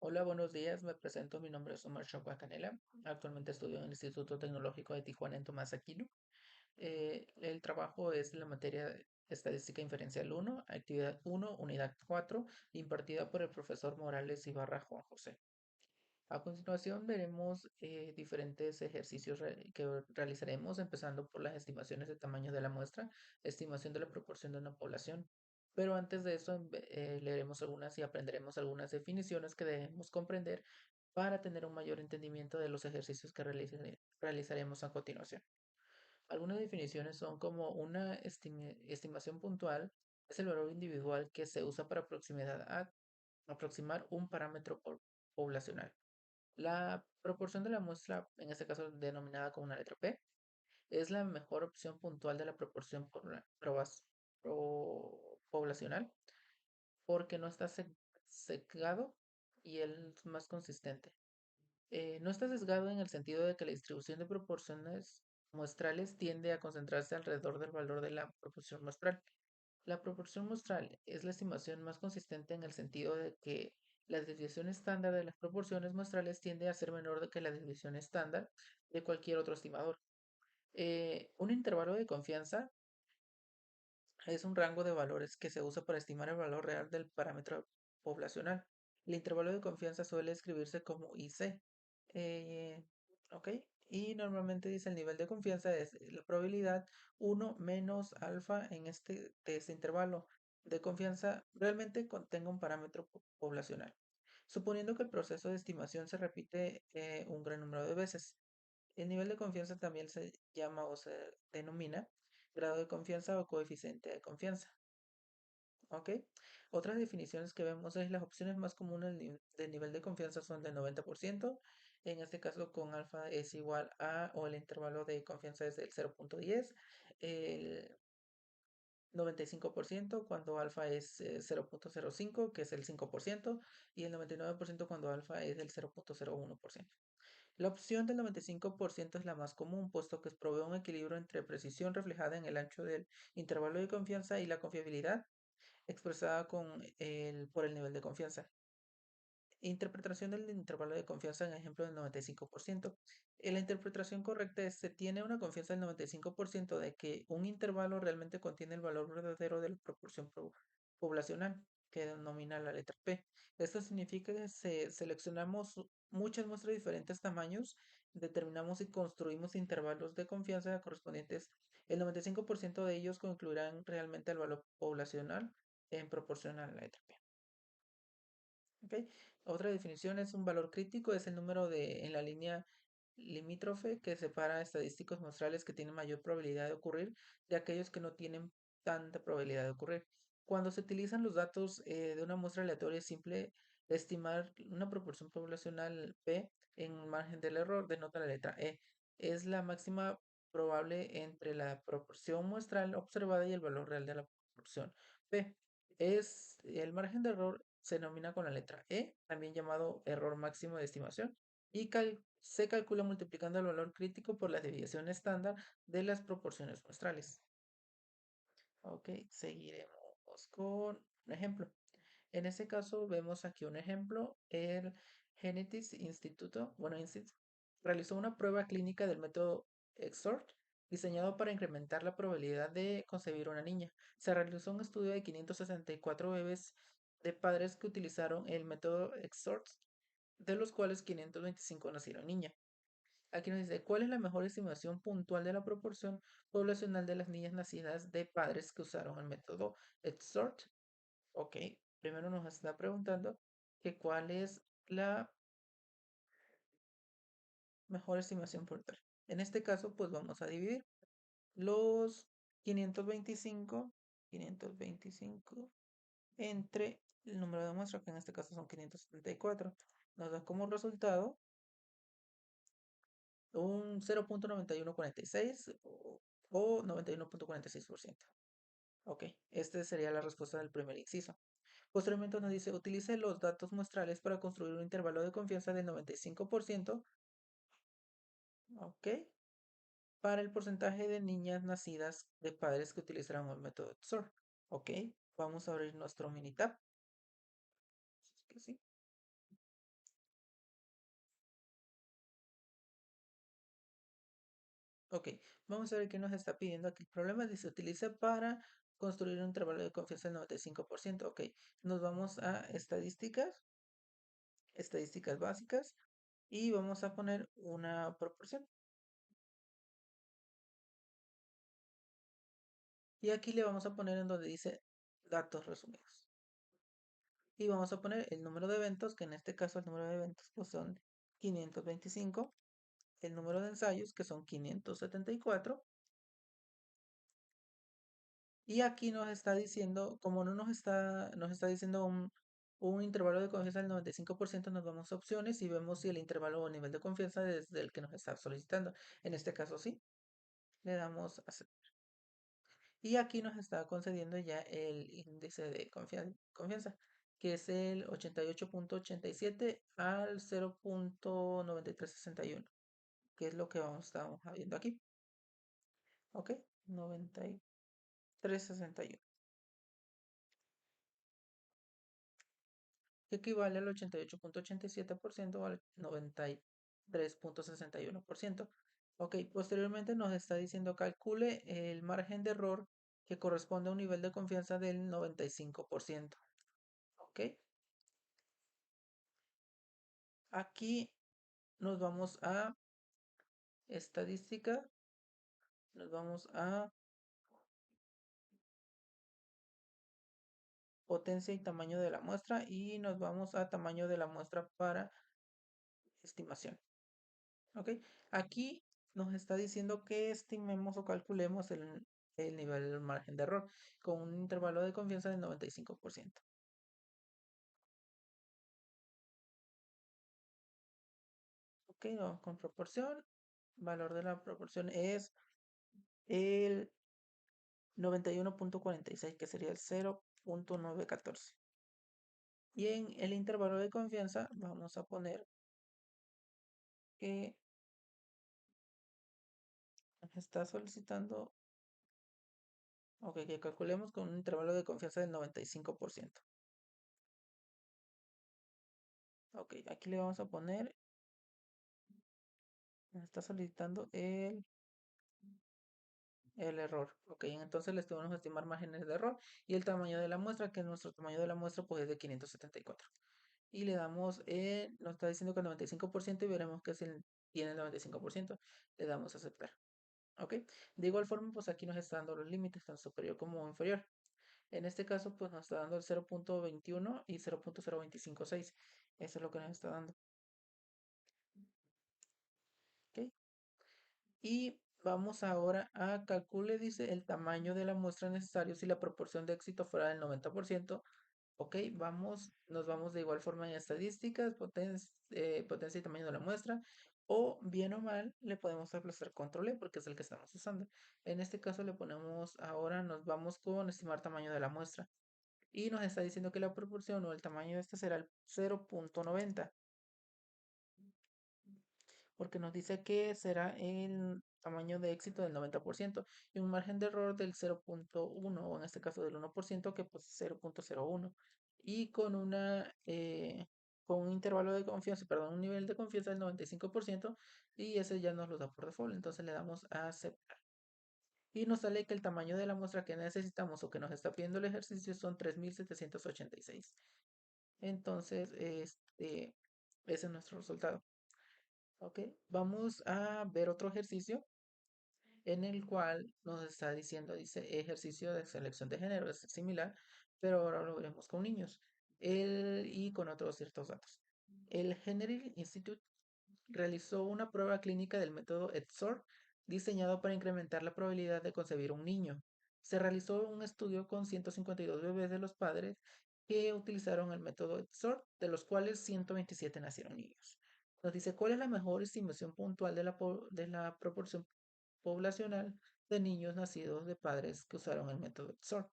Hola, buenos días. Me presento. Mi nombre es Omar Chocua Canela. Actualmente estudio en el Instituto Tecnológico de Tijuana en Tomás Aquino. El trabajo es la materia de Estadística Inferencial 1, Actividad 1, Unidad 4, impartida por el profesor Morales Ibarra Juan José. A continuación veremos diferentes ejercicios que realizaremos, empezando por las estimaciones de tamaño de la muestra, estimación de la proporción de una población. Pero antes de eso, leeremos algunas y aprenderemos algunas definiciones que debemos comprender para tener un mayor entendimiento de los ejercicios que realizaremos a continuación. Algunas definiciones son como una estimación puntual, es el valor individual que se usa para aproximar un parámetro poblacional. La proporción de la muestra, en este caso denominada como una letra P, es la mejor opción puntual de la proporción poblacional porque no está sesgado y es más consistente. No está sesgado en el sentido de que la distribución de proporciones muestrales tiende a concentrarse alrededor del valor de la proporción muestral. La proporción muestral es la estimación más consistente en el sentido de que la desviación estándar de las proporciones muestrales tiende a ser menor que la desviación estándar de cualquier otro estimador. Un intervalo de confianza es un rango de valores que se usa para estimar el valor real del parámetro poblacional. El intervalo de confianza suele escribirse como IC. eh, ¿Ok? Y normalmente dice el nivel de confianza es la probabilidad uno menos alfa de este intervalo de confianza realmente contenga un parámetro poblacional. Suponiendo que el proceso de estimación se repite un gran número de veces. El nivel de confianza también se llama o se denomina grado de confianza o coeficiente de confianza. ¿Ok? Otras definiciones que vemos es las opciones más comunes del nivel de confianza son del 90%. En este caso con alfa es igual a, o el intervalo de confianza es del 0.10. El 95% cuando alfa es 0.05, que es el 5%, y el 99% cuando alfa es del 0.01%. La opción del 95% es la más común, puesto que provee un equilibrio entre precisión reflejada en el ancho del intervalo de confianza y la confiabilidad expresada por el nivel de confianza. Interpretación del intervalo de confianza en ejemplo del 95%. La interpretación correcta es: se tiene una confianza del 95% de que un intervalo realmente contiene el valor verdadero de la proporción poblacional que denomina la letra P. Esto significa que seleccionamos muchas muestras de diferentes tamaños, determinamos y construimos intervalos de confianza correspondientes. El 95% de ellos concluirán realmente el valor poblacional en proporción a la letra P. ¿Ok? Otra definición es un valor crítico, es el número en la línea limítrofe que separa estadísticos muestrales que tienen mayor probabilidad de ocurrir de aquellos que no tienen tanta probabilidad de ocurrir. Cuando se utilizan los datos de una muestra aleatoria, es simple estimar una proporción poblacional P en margen del error, denota la letra E. Es la máxima probable entre la proporción muestral observada y el valor real de la proporción P. El margen de error se denomina con la letra E, también llamado error máximo de estimación, y se calcula multiplicando el valor crítico por la desviación estándar de las proporciones muestrales. Ok, seguiremos con un ejemplo. En este caso vemos aquí un ejemplo. El Genetics Instituto, realizó una prueba clínica del método XORT diseñado para incrementar la probabilidad de concebir una niña. Se realizó un estudio de 564 bebés de padres que utilizaron el método XORT, de los cuales 525 nacieron niñas. Aquí nos dice: ¿cuál es la mejor estimación puntual de la proporción poblacional de las niñas nacidas de padres que usaron el método XORT? Ok, primero nos está preguntando que cuál es la mejor estimación puntual. En este caso, pues vamos a dividir los 525, 525 entre el número de muestras, que en este caso son 574. Nos da como resultado un 0.9146 o 91.46%. Ok, esta sería la respuesta del primer inciso. Posteriormente nos dice: utilice los datos muestrales para construir un intervalo de confianza del 95%, ok, para el porcentaje de niñas nacidas de padres que utilizaron el método XOR. Ok, vamos a abrir nuestro Minitab. Que sí. Ok, vamos a ver qué nos está pidiendo aquí. El problema dice, utiliza para construir un intervalo de confianza del 95%. Ok, nos vamos a estadísticas básicas, y vamos a poner una proporción. Y aquí le vamos a poner en donde dice datos resumidos. Y vamos a poner el número de eventos, que en este caso el número de eventos pues son 525, el número de ensayos, que son 574, y aquí nos está diciendo, como no nos está diciendo un intervalo de confianza del 95%, nos vamos a opciones y vemos si el intervalo o nivel de confianza es del que nos está solicitando. En este caso sí, le damos a y aquí nos está concediendo ya el índice de confianza, que es el 88.87 al 0.9361, que es lo que estamos viendo aquí. ¿Ok? 9361, que equivale al 88.87% o al 93.61%. Ok, posteriormente nos está diciendo calcule el margen de error que corresponde a un nivel de confianza del 95%. ¿Ok? Aquí nos vamos a estadística, nos vamos a potencia y tamaño de la muestra, y nos vamos a tamaño de la muestra para estimación. ¿Ok? Aquí nos está diciendo que estimemos o calculemos el nivel del margen de error con un intervalo de confianza del 95%. Ok, vamos con proporción. Valor de la proporción es el 91.46, que sería el 0.914. Y en el intervalo de confianza vamos a poner que nos está solicitando, ok, que calculemos con un intervalo de confianza del 95%. Ok, aquí le vamos a poner, nos está solicitando el error. Ok, entonces les tenemos que estimar márgenes de error y el tamaño de la muestra, que nuestro tamaño de la muestra pues es de 574. Y le damos, nos está diciendo que el 95% y veremos que tiene el 95%. Le damos a aceptar. Ok, de igual forma pues aquí nos está dando los límites, tanto superior como inferior. En este caso pues nos está dando el 0.21 y 0.0256. Eso es lo que nos está dando. Ok, y vamos ahora a calcule, dice, el tamaño de la muestra necesario si la proporción de éxito fuera del 90%. Ok, nos vamos de igual forma en estadísticas, potencia y tamaño de la muestra, o bien o mal le podemos aplastar control E porque es el que estamos usando. En este caso le ponemos, ahora nos vamos con estimar tamaño de la muestra y nos está diciendo que la proporción o el tamaño de esta será el 0.90, porque nos dice que será el tamaño de éxito del 90% y un margen de error del 0.1, o en este caso del 1%, que pues 0.01, y con un intervalo de confianza, perdón, un nivel de confianza del 95%, y ese ya nos lo da por default. Entonces le damos a aceptar. Y nos sale que el tamaño de la muestra que necesitamos o que nos está pidiendo el ejercicio son 3786. Entonces, ese es nuestro resultado. Ok, vamos a ver otro ejercicio en el cual nos está diciendo, dice ejercicio de selección de género, es similar, pero ahora lo veremos con niños y con otros ciertos datos. El Henry Institute realizó una prueba clínica del método ETSOR diseñado para incrementar la probabilidad de concebir un niño. Se realizó un estudio con 152 bebés de los padres que utilizaron el método ETSOR, de los cuales 127 nacieron niños. Nos dice cuál es la mejor estimación puntual de la proporción poblacional de niños nacidos de padres que usaron el método ETSOR.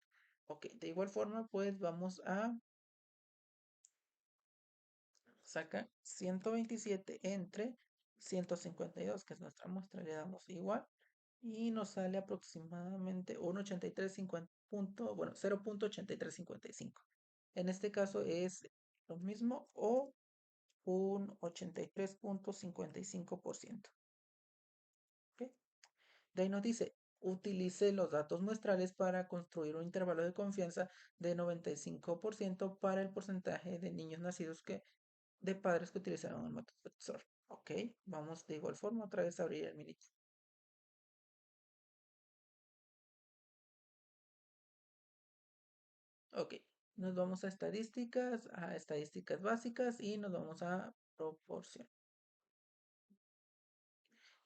Ok, de igual forma, pues vamos a sacar 127 entre 152, que es nuestra muestra, le damos igual y nos sale aproximadamente un 83,50 bueno, 0.8355. En este caso es lo mismo o un 83.55%. ¿Ok? De ahí nos dice, utilice los datos muestrales para construir un intervalo de confianza de 95% para el porcentaje de niños nacidos de padres que utilizaron el método PETSOR. Ok, vamos de igual forma otra vez a abrir el mini. Ok, nos vamos a estadísticas básicas y nos vamos a proporción.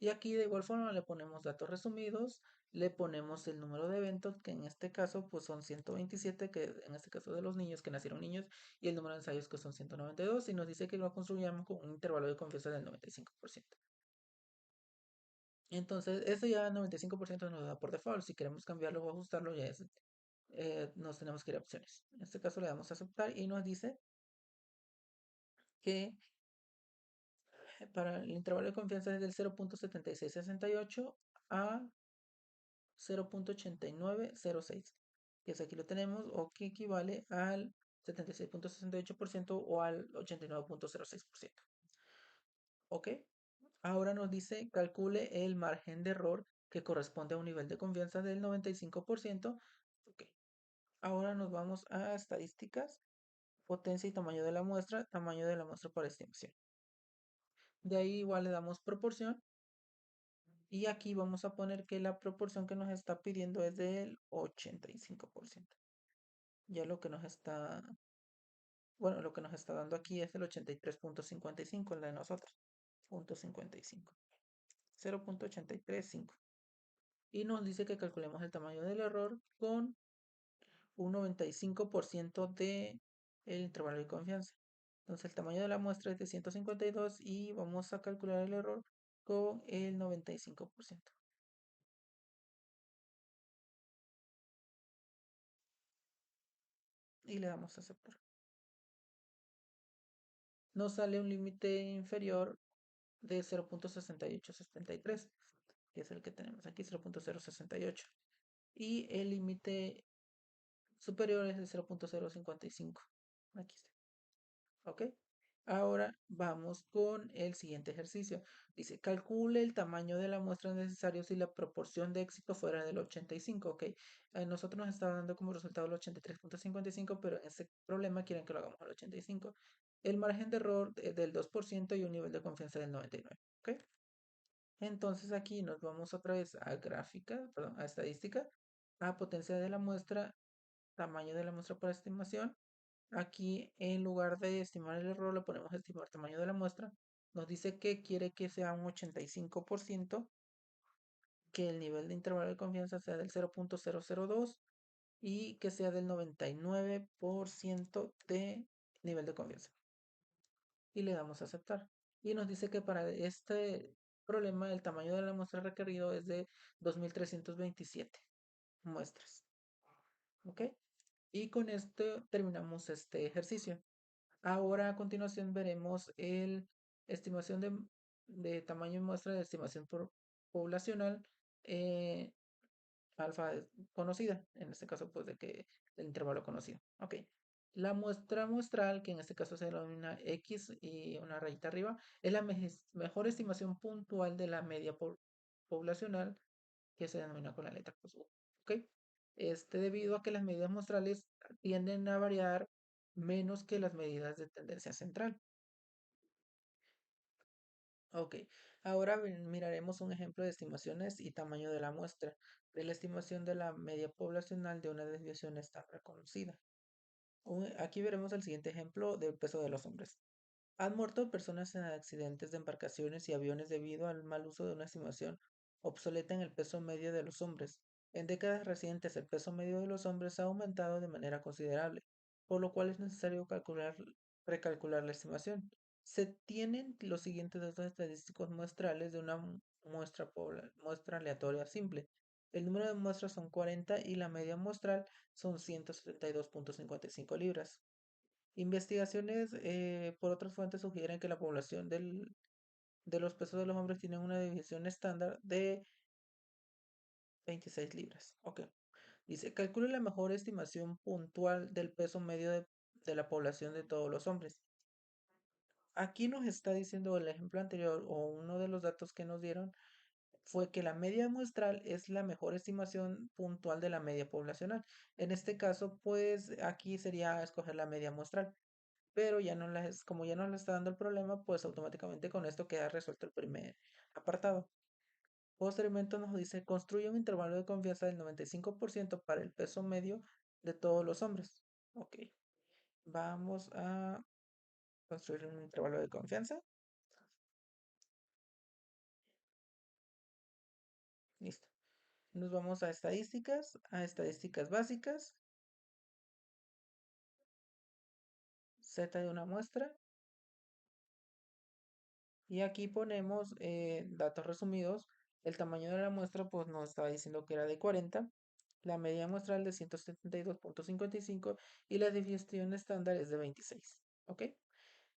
Y aquí de igual forma le ponemos datos resumidos, le ponemos el número de eventos, que en este caso pues son 127, que en este caso de los niños que nacieron niños, y el número de ensayos que son 192, y nos dice que lo construyamos con un intervalo de confianza del 95%. Entonces, eso ya 95% nos da por default. Si queremos cambiarlo o ajustarlo, nos tenemos que ir a opciones. En este caso le damos a aceptar y nos dice que para el intervalo de confianza es del 0.7668 a 0.8906, que es aquí lo tenemos, o que equivale al 76.68% o al 89.06%. ¿Ok? Ahora nos dice calcule el margen de error que corresponde a un nivel de confianza del 95%. Ok. Ahora nos vamos a estadísticas, potencia y tamaño de la muestra para estimación. De ahí igual le damos proporción y aquí vamos a poner que la proporción que nos está pidiendo es del 85%. Ya lo que nos está dando aquí es el 83.55, el de nosotros, punto 55, 0.835. Y nos dice que calculemos el tamaño del error con un 95% de el intervalo de confianza. Entonces el tamaño de la muestra es de 152 y vamos a calcular el error con el 95%. Y le damos a aceptar. Nos sale un límite inferior de 0.6873, que es el que tenemos aquí, 0.068. Y el límite superior es de 0.055. Aquí está. ¿Ok? Ahora vamos con el siguiente ejercicio. Dice, calcule el tamaño de la muestra necesario si la proporción de éxito fuera del 85. ¿Ok? Nosotros nos está dando como resultado el 83.55, pero en este problema quieren que lo hagamos al 85. El margen de error del 2% y un nivel de confianza del 99. ¿Ok? Entonces aquí nos vamos otra vez a gráfica, perdón, a estadística, a potencia de la muestra, tamaño de la muestra para estimación. Aquí en lugar de estimar el error le ponemos estimar tamaño de la muestra. Nos dice que quiere que sea un 85%, que el nivel de intervalo de confianza sea del 0.002 y que sea del 99% de nivel de confianza. Y le damos a aceptar. Y nos dice que para este problema el tamaño de la muestra requerido es de 2327 muestras. ¿Ok? Y con esto terminamos este ejercicio. Ahora a continuación veremos el estimación de tamaño y muestra de estimación poblacional eh, alfa conocida, en este caso pues de que el intervalo conocido. Ok. La muestra muestral, que en este caso se denomina X y una rayita arriba, es la mejor estimación puntual de la media poblacional que se denomina con la letra pues, U. ¿Ok? Debido a que las medidas muestrales tienden a variar menos que las medidas de tendencia central. Ok, ahora miraremos un ejemplo de estimaciones y tamaño de la muestra, de la estimación de la media poblacional de una desviación estándar conocida. Aquí veremos el siguiente ejemplo del peso de los hombres. Han muerto personas en accidentes de embarcaciones y aviones debido al mal uso de una estimación obsoleta en el peso medio de los hombres. En décadas recientes, el peso medio de los hombres ha aumentado de manera considerable, por lo cual es necesario recalcular la estimación. Se tienen los siguientes datos estadísticos muestrales de una muestra aleatoria simple. El número de muestras son 40 y la media muestral son 172.55 libras. Investigaciones por otras fuentes sugieren que la población de los pesos de los hombres tiene una división estándar de 26 libras. Ok. Dice, calcule la mejor estimación puntual del peso medio de la población de todos los hombres. Aquí nos está diciendo el ejemplo anterior o uno de los datos que nos dieron fue que la media muestral es la mejor estimación puntual de la media poblacional. En este caso, pues aquí sería escoger la media muestral, pero ya no como ya no le está dando el problema, pues automáticamente con esto queda resuelto el primer apartado. Posteriormente nos dice, construye un intervalo de confianza del 95% para el peso medio de todos los hombres. Ok, vamos a construir un intervalo de confianza. Listo. Nos vamos a estadísticas básicas, Z de una muestra, y aquí ponemos datos resumidos. El tamaño de la muestra pues nos estaba diciendo que era de 40, la media muestral de 172,55 y la desviación estándar es de 26. ¿Ok?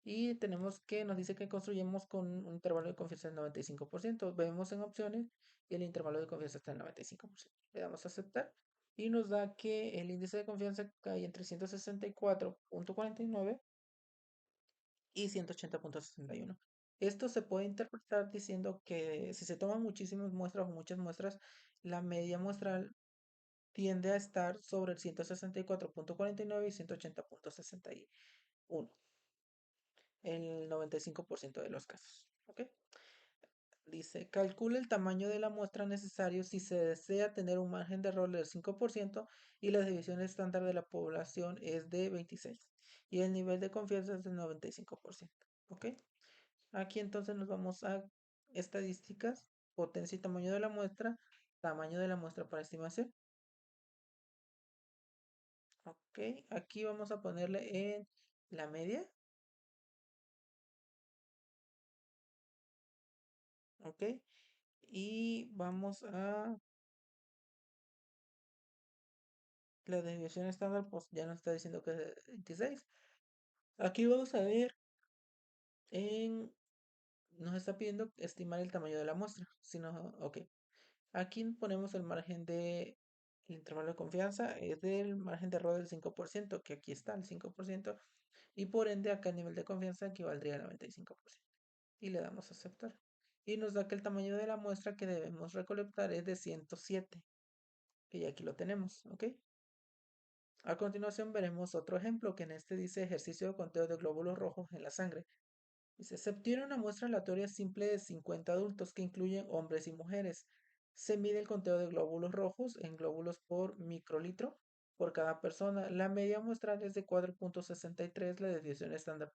Y tenemos que, nos dice que construyemos con un intervalo de confianza del 95%. Vemos en opciones y el intervalo de confianza está en 95%. Le damos a aceptar y nos da que el índice de confianza cae entre 164,49 y 180,61. Esto se puede interpretar diciendo que si se toman muchísimas muestras o muchas muestras, la media muestral tiende a estar sobre el 164,49 y 180,61 el 95% de los casos. ¿Ok? Dice, calcule el tamaño de la muestra necesario si se desea tener un margen de error del 5% y la división estándar de la población es de 26 y el nivel de confianza es del 95%. ¿Ok? Aquí entonces nos vamos a estadísticas, potencia y tamaño de la muestra para estimación. Ok, aquí vamos a ponerle en la media. Ok, y vamos a la desviación estándar, pues ya nos está diciendo que es de 26. Aquí vamos a ver en, nos está pidiendo estimar el tamaño de la muestra. Si no, ok. Aquí ponemos el margen de, el intervalo de confianza es del margen de error del 5%, que aquí está el 5%, y por ende acá el nivel de confianza equivaldría al 95%. Y le damos a aceptar. Y nos da que el tamaño de la muestra que debemos recolectar es de 107, que ya aquí lo tenemos, ¿ok? A continuación veremos otro ejemplo que en este dice ejercicio de conteo de glóbulos rojos en la sangre. Dice, se obtiene una muestra aleatoria simple de 50 adultos que incluyen hombres y mujeres. Se mide el conteo de glóbulos rojos en glóbulos por microlitro por cada persona. La media muestral es de 4,63, la desviación estándar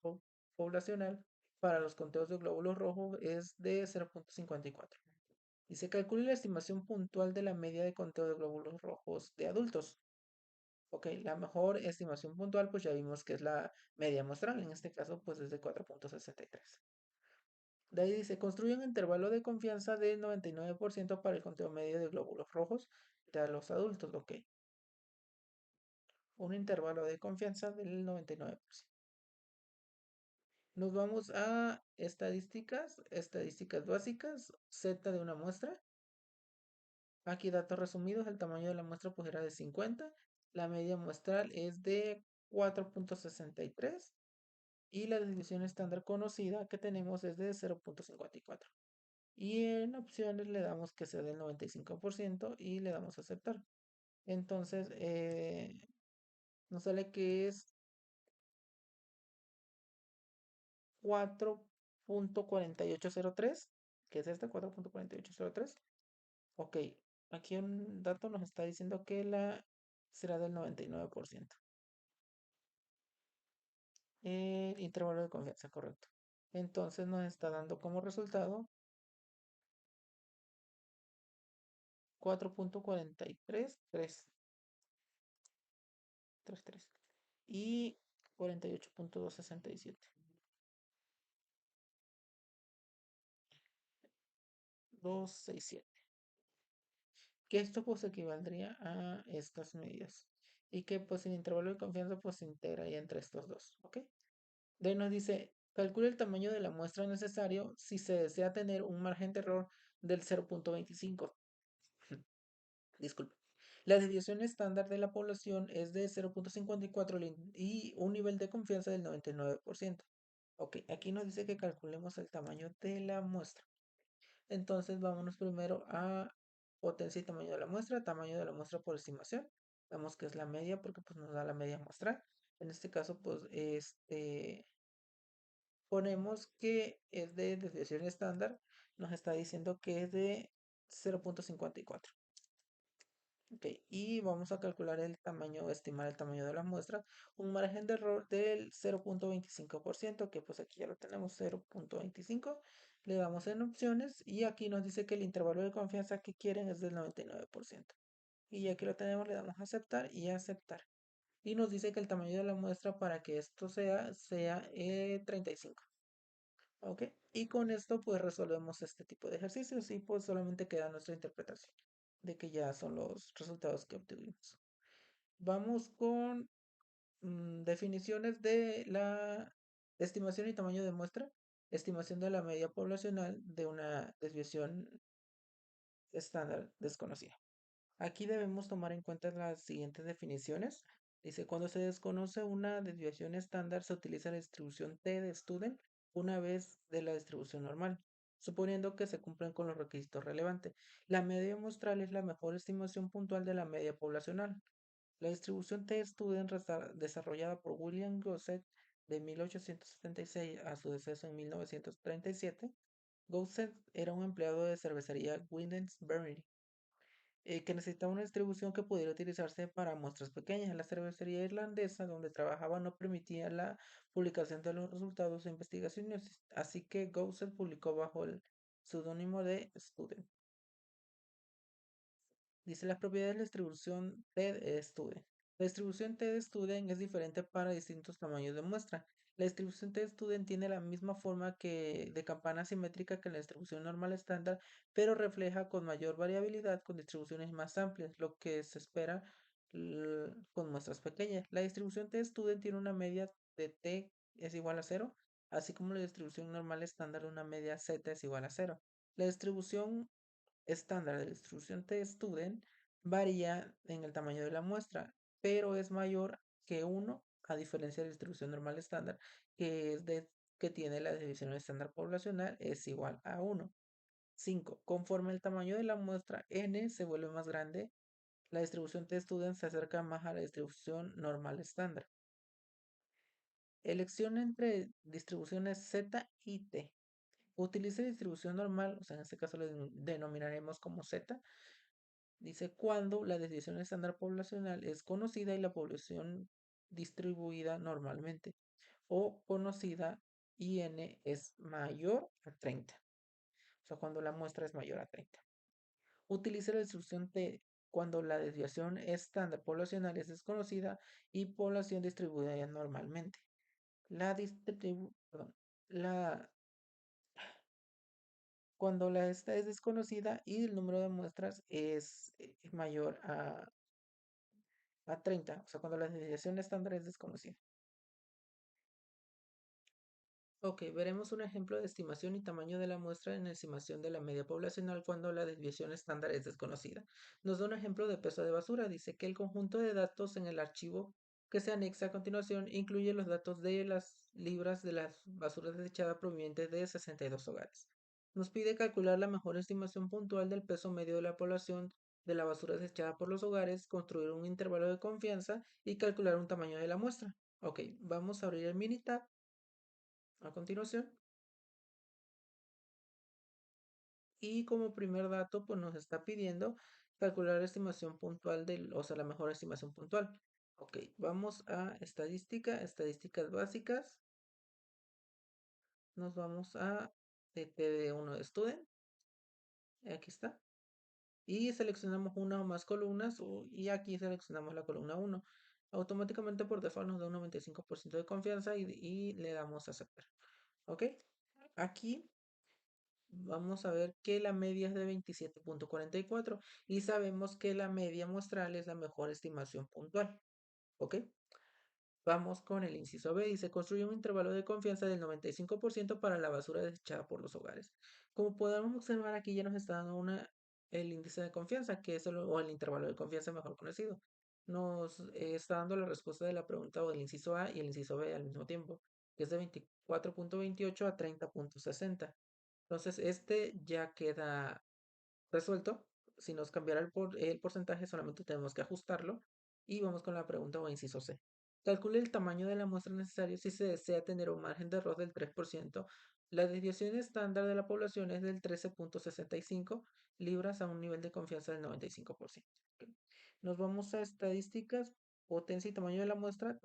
poblacional para los conteos de glóbulos rojos es de 0,54. Y se calcula la estimación puntual de la media de conteo de glóbulos rojos de adultos. Ok, la mejor estimación puntual, pues ya vimos que es la media muestral, en este caso, pues es de 4,63. De ahí dice, construye un intervalo de confianza del 99% para el conteo medio de glóbulos rojos de los adultos. Ok, un intervalo de confianza del 99%. Nos vamos a estadísticas básicas, Z de una muestra. Aquí datos resumidos, el tamaño de la muestra pues era de 50, la media muestral es de 4,63 y la desviación estándar conocida que tenemos es de 0,54. Y en opciones le damos que sea del 95% y le damos a aceptar. Entonces, nos sale que es 4,4803, que es este 4,4803. Ok, aquí un dato nos está diciendo que la será del 99%. El intervalo de confianza, correcto. Entonces nos está dando como resultado 4,43333 y 48,267. 267. Que esto pues equivaldría a estas medidas. Y que pues el intervalo de confianza pues se integra ahí entre estos dos. ¿Ok? De ahí nos dice, calcula el tamaño de la muestra necesario si se desea tener un margen de error del 0,25. Disculpe. La desviación estándar de la población es de 0,54 y un nivel de confianza del 99%. Ok, aquí nos dice que calculemos el tamaño de la muestra. Entonces vámonos primero a potencia y tamaño de la muestra por estimación. Vemos que es la media porque pues nos da la media muestral. En este caso pues ponemos que es de desviación estándar, nos está diciendo que es de 0.54. Ok, y vamos a calcular el tamaño, estimar el tamaño de la muestra, un margen de error del 0.25%, que pues aquí ya lo tenemos, 0.25. Le damos en opciones y aquí nos dice que el intervalo de confianza que quieren es del 99%. Y aquí lo tenemos, le damos a aceptar y a aceptar. Y nos dice que el tamaño de la muestra para que esto sea 35. Ok, y con esto pues resolvemos este tipo de ejercicios y pues solamente queda nuestra interpretación de que ya son los resultados que obtuvimos. Vamos con definiciones de la estimación y tamaño de muestra, estimación de la media poblacional de una desviación estándar desconocida. Aquí debemos tomar en cuenta las siguientes definiciones. Dice, cuando se desconoce una desviación estándar, se utiliza la distribución T de Student una vez de la distribución normal, suponiendo que se cumplan con los requisitos relevantes. La media muestral es la mejor estimación puntual de la media poblacional. La distribución T-Student desarrollada por William Gosset de 1876 a su deceso en 1937, Gosset era un empleado de cervecería Wednesbury que necesitaba una distribución que pudiera utilizarse para muestras pequeñas. La cervecería irlandesa donde trabajaba no permitía la publicación de los resultados de investigaciones, así que Gosset publicó bajo el seudónimo de Student. Dice las propiedades de la distribución T-Student. La distribución T-Student es diferente para distintos tamaños de muestra. La distribución T-Student tiene la misma forma que de campana simétrica que la distribución normal estándar, pero refleja con mayor variabilidad con distribuciones más amplias, lo que se espera con muestras pequeñas. La distribución T-Student tiene una media de T es igual a cero, así como la distribución normal estándar una media Z es igual a cero. La distribución estándar de distribución T-Student varía en el tamaño de la muestra, pero es mayor que 1 a diferencia de la distribución normal estándar, que tiene la división estándar poblacional es igual a 1. 5. Conforme el tamaño de la muestra n se vuelve más grande, la distribución T-Student se acerca más a la distribución normal estándar. Elección entre distribuciones Z y T. Utilice distribución normal, o sea, en este caso le denominaremos como Z. Dice cuando la desviación estándar poblacional es conocida y la población distribuida normalmente, o conocida y n es mayor a 30. O sea, cuando la muestra es mayor a 30. Utilice la distribución T cuando la desviación estándar poblacional es desconocida y población distribuida normalmente. Perdón, la, cuando la esta es desconocida y el número de muestras es mayor a 30, o sea, cuando la desviación estándar es desconocida. Ok, veremos un ejemplo de estimación y tamaño de la muestra en la estimación de la media poblacional cuando la desviación estándar es desconocida. Nos da un ejemplo de peso de basura. Dice que el conjunto de datos en el archivo que se anexa a continuación incluye los datos de las libras de las basuras desechadas provenientes de 62 hogares. Nos pide calcular la mejor estimación puntual del peso medio de la población de la basura desechada por los hogares, construir un intervalo de confianza y calcular un tamaño de la muestra. Ok, vamos a abrir el Minitab a continuación. Y como primer dato, pues nos está pidiendo calcular la estimación puntual o sea, la mejor estimación puntual. Ok, vamos a estadísticas básicas. Nos vamos a TD1 de Student. Aquí está. Y seleccionamos una o más columnas y aquí seleccionamos la columna 1. Automáticamente por default nos da un 95% de confianza y le damos a aceptar. Ok, aquí vamos a ver que la media es de 27.44 y sabemos que la media muestral es la mejor estimación puntual. ¿Ok? Vamos con el inciso B. Dice, construye un intervalo de confianza del 95% para la basura desechada por los hogares. Como podemos observar, aquí ya nos está dando el índice de confianza, que es o el intervalo de confianza mejor conocido. Nos está dando la respuesta de la pregunta o del inciso A y el inciso B al mismo tiempo, que es de 24.28 a 30.60. Entonces, este ya queda resuelto. Si nos cambiara el porcentaje, solamente tenemos que ajustarlo. Y vamos con la pregunta o inciso C. Calcule el tamaño de la muestra necesario si se desea tener un margen de error del 3%. La desviación estándar de la población es del 13,65 libras a un nivel de confianza del 95%. Ok. Nos vamos a estadísticas, potencia y tamaño de la muestra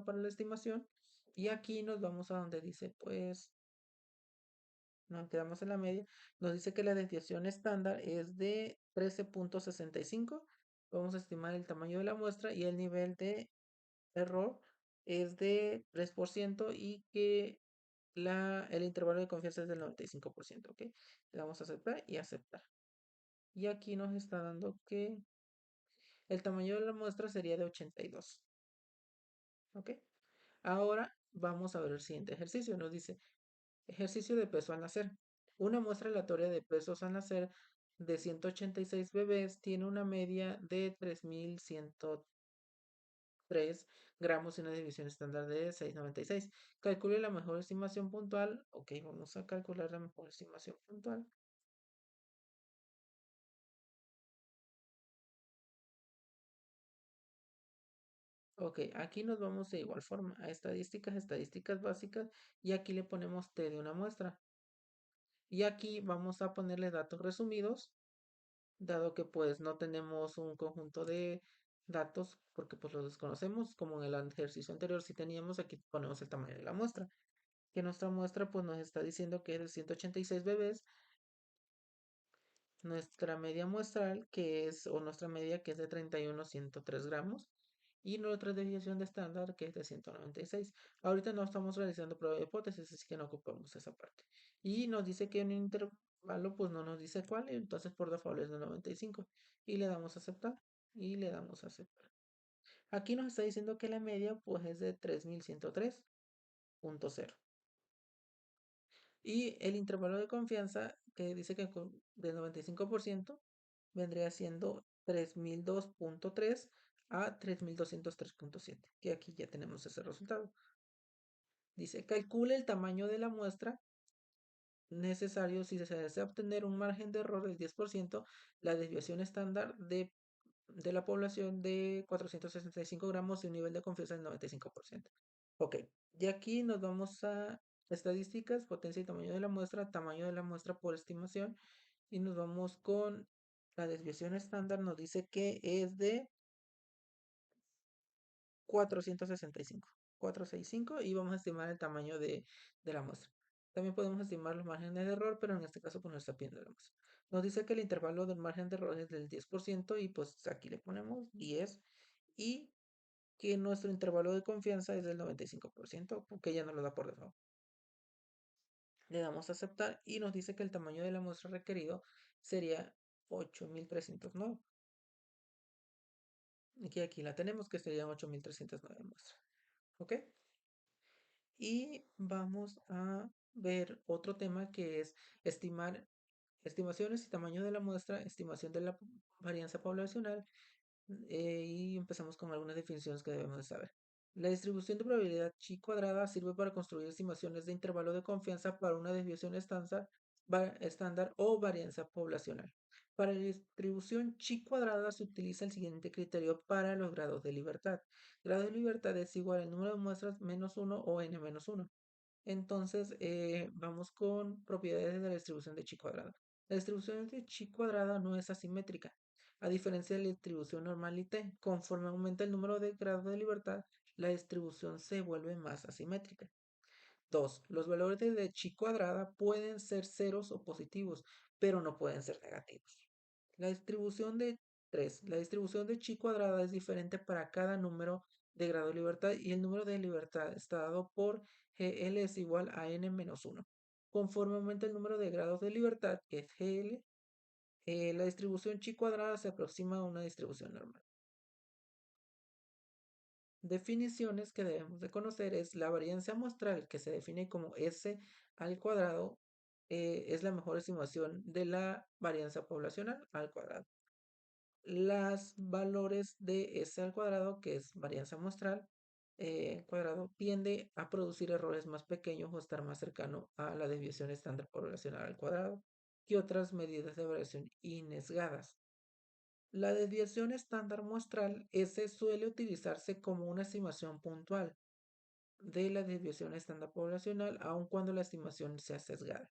para la estimación. Y aquí nos vamos a donde dice, pues, nos quedamos en la media, nos dice que la desviación estándar es de 13,65. Vamos a estimar el tamaño de la muestra y el nivel de error es de 3% y que el intervalo de confianza es del 95%, ¿ok? Le damos a aceptar y aceptar. Y aquí nos está dando que el tamaño de la muestra sería de 82, ¿ok? Ahora vamos a ver el siguiente ejercicio. Nos dice, ejercicio de peso al nacer. Una muestra aleatoria de pesos al nacer de 186 bebés tiene una media de 3.103 gramos y una división estándar de 6,96. Calcule la mejor estimación puntual. Ok, vamos a calcular la mejor estimación puntual. Ok, aquí nos vamos de igual forma a estadísticas, estadísticas básicas y aquí le ponemos T de una muestra. Y aquí vamos a ponerle datos resumidos dado que pues no tenemos un conjunto de datos porque pues los desconocemos, como en el ejercicio anterior si teníamos, aquí ponemos el tamaño de la muestra, que nuestra muestra pues nos está diciendo que es de 186 bebés, nuestra media muestral que es, o nuestra media que es de 31,103 gramos, y nuestra desviación de estándar que es de 196. Ahorita no estamos realizando prueba de hipótesis, así que no ocupamos esa parte. Y nos dice que un intervalo, pues no nos dice cuál, entonces por default es de 95. Y le damos a aceptar. Y le damos a aceptar. Aquí nos está diciendo que la media, pues es de 3103,0. Y el intervalo de confianza, que dice que del 95%, vendría siendo 3002,3 a 3203,7, que aquí ya tenemos ese resultado. Dice, calcule el tamaño de la muestra necesario si se desea obtener un margen de error del 10%, la desviación estándar de la población de 465 gramos y un nivel de confianza del 95%. Ok, y aquí nos vamos a estadísticas, potencia y tamaño de la muestra por estimación, y nos vamos con la desviación estándar, nos dice que es de 465, 465 y vamos a estimar el tamaño de la muestra. También podemos estimar los márgenes de error, pero en este caso pues nos está pidiendo la muestra. Nos dice que el intervalo del margen de error es del 10% y pues aquí le ponemos 10 y que nuestro intervalo de confianza es del 95%, porque ya nos lo da por default. Le damos a aceptar y nos dice que el tamaño de la muestra requerido sería 8.309. Y que aquí la tenemos, que serían 8.309 muestras. ¿Ok? Y vamos a ver otro tema que es estimaciones y tamaño de la muestra, estimación de la varianza poblacional, y empezamos con algunas definiciones que debemos de saber. La distribución de probabilidad chi cuadrada sirve para construir estimaciones de intervalo de confianza para una desviación estándar o varianza poblacional. Para la distribución chi cuadrada se utiliza el siguiente criterio para los grados de libertad. Grado de libertad es igual al número de muestras menos 1 o n menos 1. Entonces, vamos con propiedades de la distribución de chi cuadrada. La distribución de chi cuadrada no es asimétrica, a diferencia de la distribución normal y t. Conforme aumenta el número de grados de libertad, la distribución se vuelve más asimétrica. 2. Los valores de chi cuadrada pueden ser ceros o positivos, pero no pueden ser negativos. La distribución de 3. La distribución de chi cuadrada es diferente para cada número de grado de libertad y el número de libertad está dado por GL es igual a n menos 1. Conforme aumenta el número de grados de libertad, que es GL, la distribución chi cuadrada se aproxima a una distribución normal. Definiciones que debemos de conocer es la varianza muestral, que se define como S al cuadrado, es la mejor estimación de la varianza poblacional al cuadrado. Los valores de S al cuadrado, que es varianza muestral, cuadrado tiende a producir errores más pequeños o estar más cercano a la desviación estándar poblacional al cuadrado que otras medidas de variación inesgadas. La desviación estándar muestral S suele utilizarse como una estimación puntual de la desviación estándar poblacional, aun cuando la estimación sea sesgada.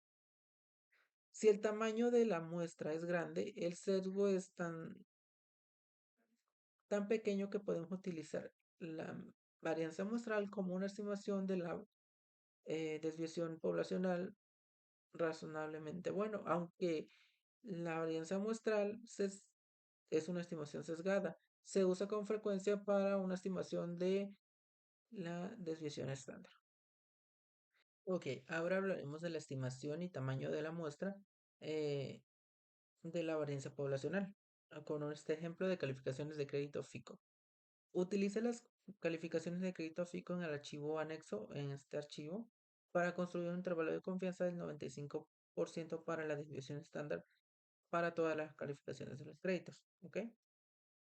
Si el tamaño de la muestra es grande, el sesgo es tan pequeño que podemos utilizar la varianza muestral como una estimación de la desviación poblacional razonablemente bueno, aunque la varianza muestral es una estimación sesgada. Se usa con frecuencia para una estimación de la desviación estándar. Ok, ahora hablaremos de la estimación y tamaño de la muestra eh, de la varianza poblacional, con este ejemplo de calificaciones de crédito FICO. Utilice las calificaciones de crédito FICO en el archivo anexo, en este archivo, para construir un intervalo de confianza del 95% para la desviación estándar para todas las calificaciones de los créditos. ¿Ok?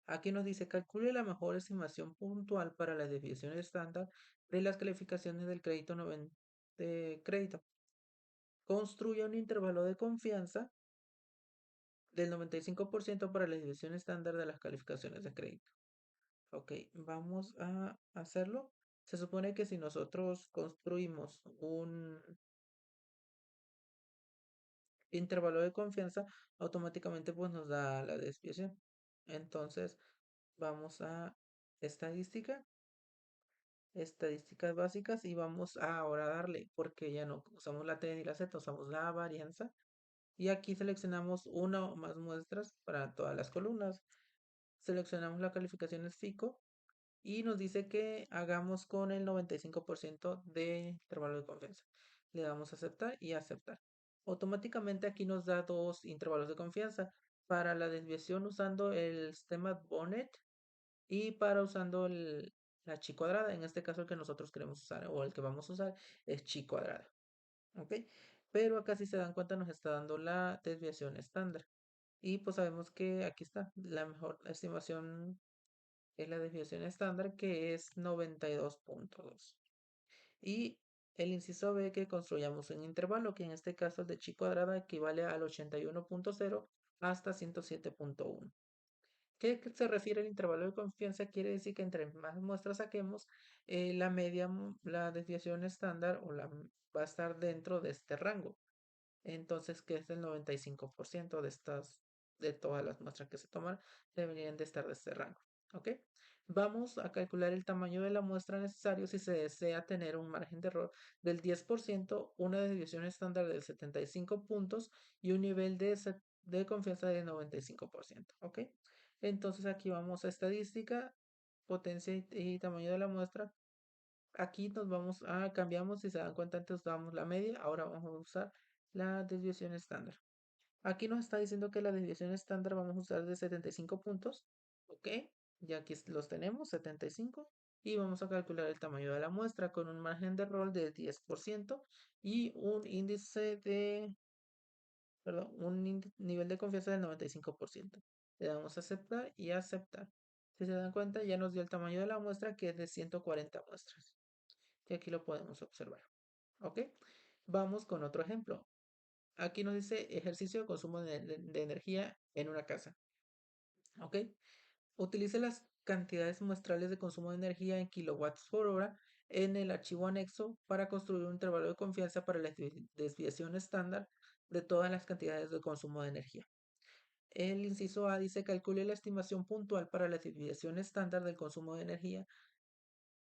Aquí nos dice, calcule la mejor estimación puntual para la desviación estándar de las calificaciones del crédito de crédito. Construya un intervalo de confianza del 95% para la desviación estándar de las calificaciones de crédito. Ok, vamos a hacerlo. Se supone que si nosotros construimos un intervalo de confianza, automáticamente pues nos da la desviación. Entonces, vamos a estadística, estadísticas básicas y vamos a ahora darle, porque ya no usamos la T ni la Z, usamos la varianza. Y aquí seleccionamos una o más muestras para todas las columnas. Seleccionamos la calificación FICO y nos dice que hagamos con el 95% de intervalo de confianza. Le damos a aceptar y aceptar. Automáticamente aquí nos da dos intervalos de confianza para la desviación usando el sistema Bonnet y para usando la chi cuadrada. En este caso el que nosotros queremos usar o el que vamos a usar es chi cuadrada. ¿Ok? Pero acá si se dan cuenta nos está dando la desviación estándar. Y pues sabemos que aquí está la mejor estimación es la desviación estándar que es 92.2. Y el inciso B que construyamos un intervalo que en este caso el de chi cuadrada equivale al 81.0 hasta 107.1. ¿Qué se refiere al intervalo de confianza? Quiere decir que entre más muestras saquemos, la media, la desviación estándar va a estar dentro de este rango. Entonces, que es el 95% de todas las muestras que se toman, deberían de estar de este rango. ¿Ok? Vamos a calcular el tamaño de la muestra necesario si se desea tener un margen de error del 10%, una desviación estándar de 75 puntos y un nivel de confianza de 95%. ¿Ok? Entonces aquí vamos a estadística, potencia y tamaño de la muestra. Aquí nos vamos a cambiamos, si se dan cuenta, antes usábamos la media, ahora vamos a usar la desviación estándar. Aquí nos está diciendo que la desviación estándar vamos a usar de 75 puntos, ¿ok? Ya aquí los tenemos, 75, y vamos a calcular el tamaño de la muestra con un margen de error del 10% y un índice de, perdón, nivel de confianza del 95%. Le damos a aceptar y aceptar. Si se dan cuenta, ya nos dio el tamaño de la muestra que es de 140 muestras. Y aquí lo podemos observar. ¿Ok? Vamos con otro ejemplo. Aquí nos dice ejercicio de consumo de energía en una casa. ¿Ok? Utilice las cantidades muestrales de consumo de energía en kilowatts por hora en el archivo anexo para construir un intervalo de confianza para la desviación estándar de todas las cantidades de consumo de energía. El inciso A dice calcule la estimación puntual para la desviación estándar del consumo de energía.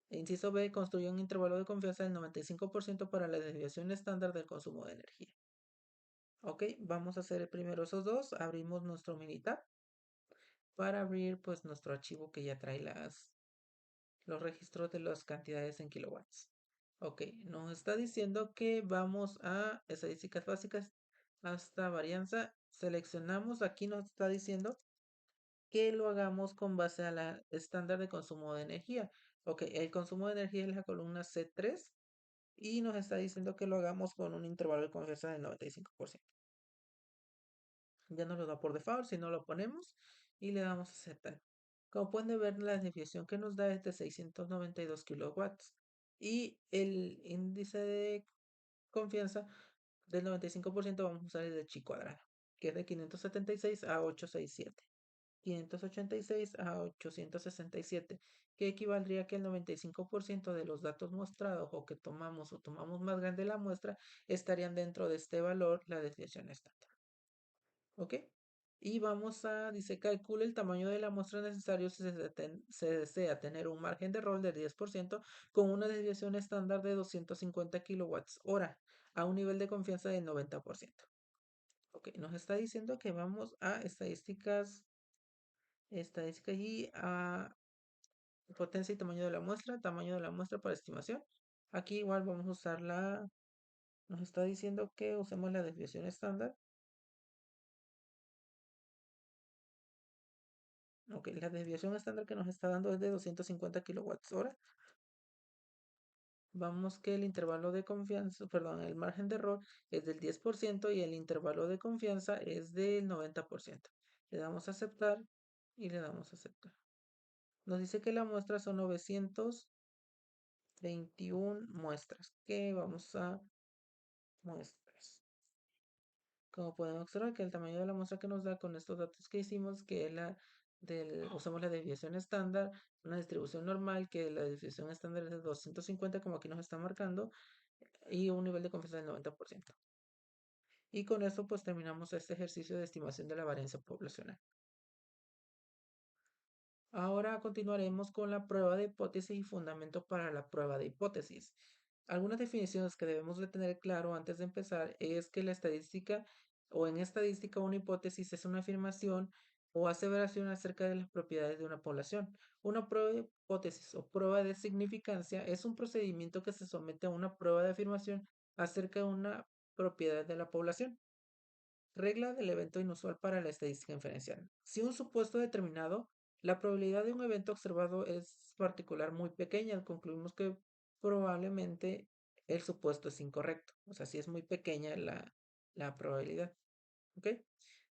Inciso B, construye un intervalo de confianza del 95% para la desviación estándar del consumo de energía. Ok, vamos a hacer primero esos dos. Abrimos nuestro Minitab para abrir pues nuestro archivo que ya trae los registros de las cantidades en kilowatts. Ok, nos está diciendo que vamos a estadísticas básicas hasta varianza. Seleccionamos, aquí nos está diciendo que lo hagamos con base a la estándar de consumo de energía. Ok, el consumo de energía es la columna C3 y nos está diciendo que lo hagamos con un intervalo de confianza del 95%. Ya nos lo da por default, si no lo ponemos y le damos a aceptar. Como pueden ver, la desviación que nos da es de 692 kilowatts y el índice de confianza del 95% vamos a usar el de chi cuadrado, que es de 576 a 867. 586 a 867, que equivaldría que el 95% de los datos mostrados o tomamos más grande la muestra estarían dentro de este valor, la desviación estándar. ¿Ok? Y dice, calcule el tamaño de la muestra necesario si se desea tener un margen de error del 10% con una desviación estándar de 250 kilowatts hora a un nivel de confianza del 90%. Ok, nos está diciendo que vamos a estadísticas y a potencia y tamaño de la muestra para estimación. Aquí igual vamos a usar nos está diciendo que usemos la desviación estándar. Ok, la desviación estándar que nos está dando es de 250 kilowatts hora. Vamos que el intervalo de confianza, perdón, el margen de error es del 10% y el intervalo de confianza es del 90%. Le damos a aceptar y le damos a aceptar. Nos dice que la muestra son 921 muestras, que vamos a muestras. Como podemos observar que el tamaño de la muestra que nos da con estos datos que hicimos, que es usamos la desviación estándar, una distribución normal, que la desviación estándar es de 250, como aquí nos está marcando, y un nivel de confianza del 90%. Y con esto pues terminamos este ejercicio de estimación de la varianza poblacional. Ahora continuaremos con la prueba de hipótesis y fundamento para la prueba de hipótesis. Algunas definiciones que debemos de tener claro antes de empezar es que la estadística o en estadística una hipótesis es una afirmación o aseveración acerca de las propiedades de una población. Una prueba de hipótesis o prueba de significancia es un procedimiento que se somete a una prueba de afirmación acerca de una propiedad de la población. Regla del evento inusual para la estadística inferencial. Si un supuesto determinado, la probabilidad de un evento observado es particular muy pequeña, concluimos que probablemente el supuesto es incorrecto. O sea, si es muy pequeña la probabilidad. ¿Ok?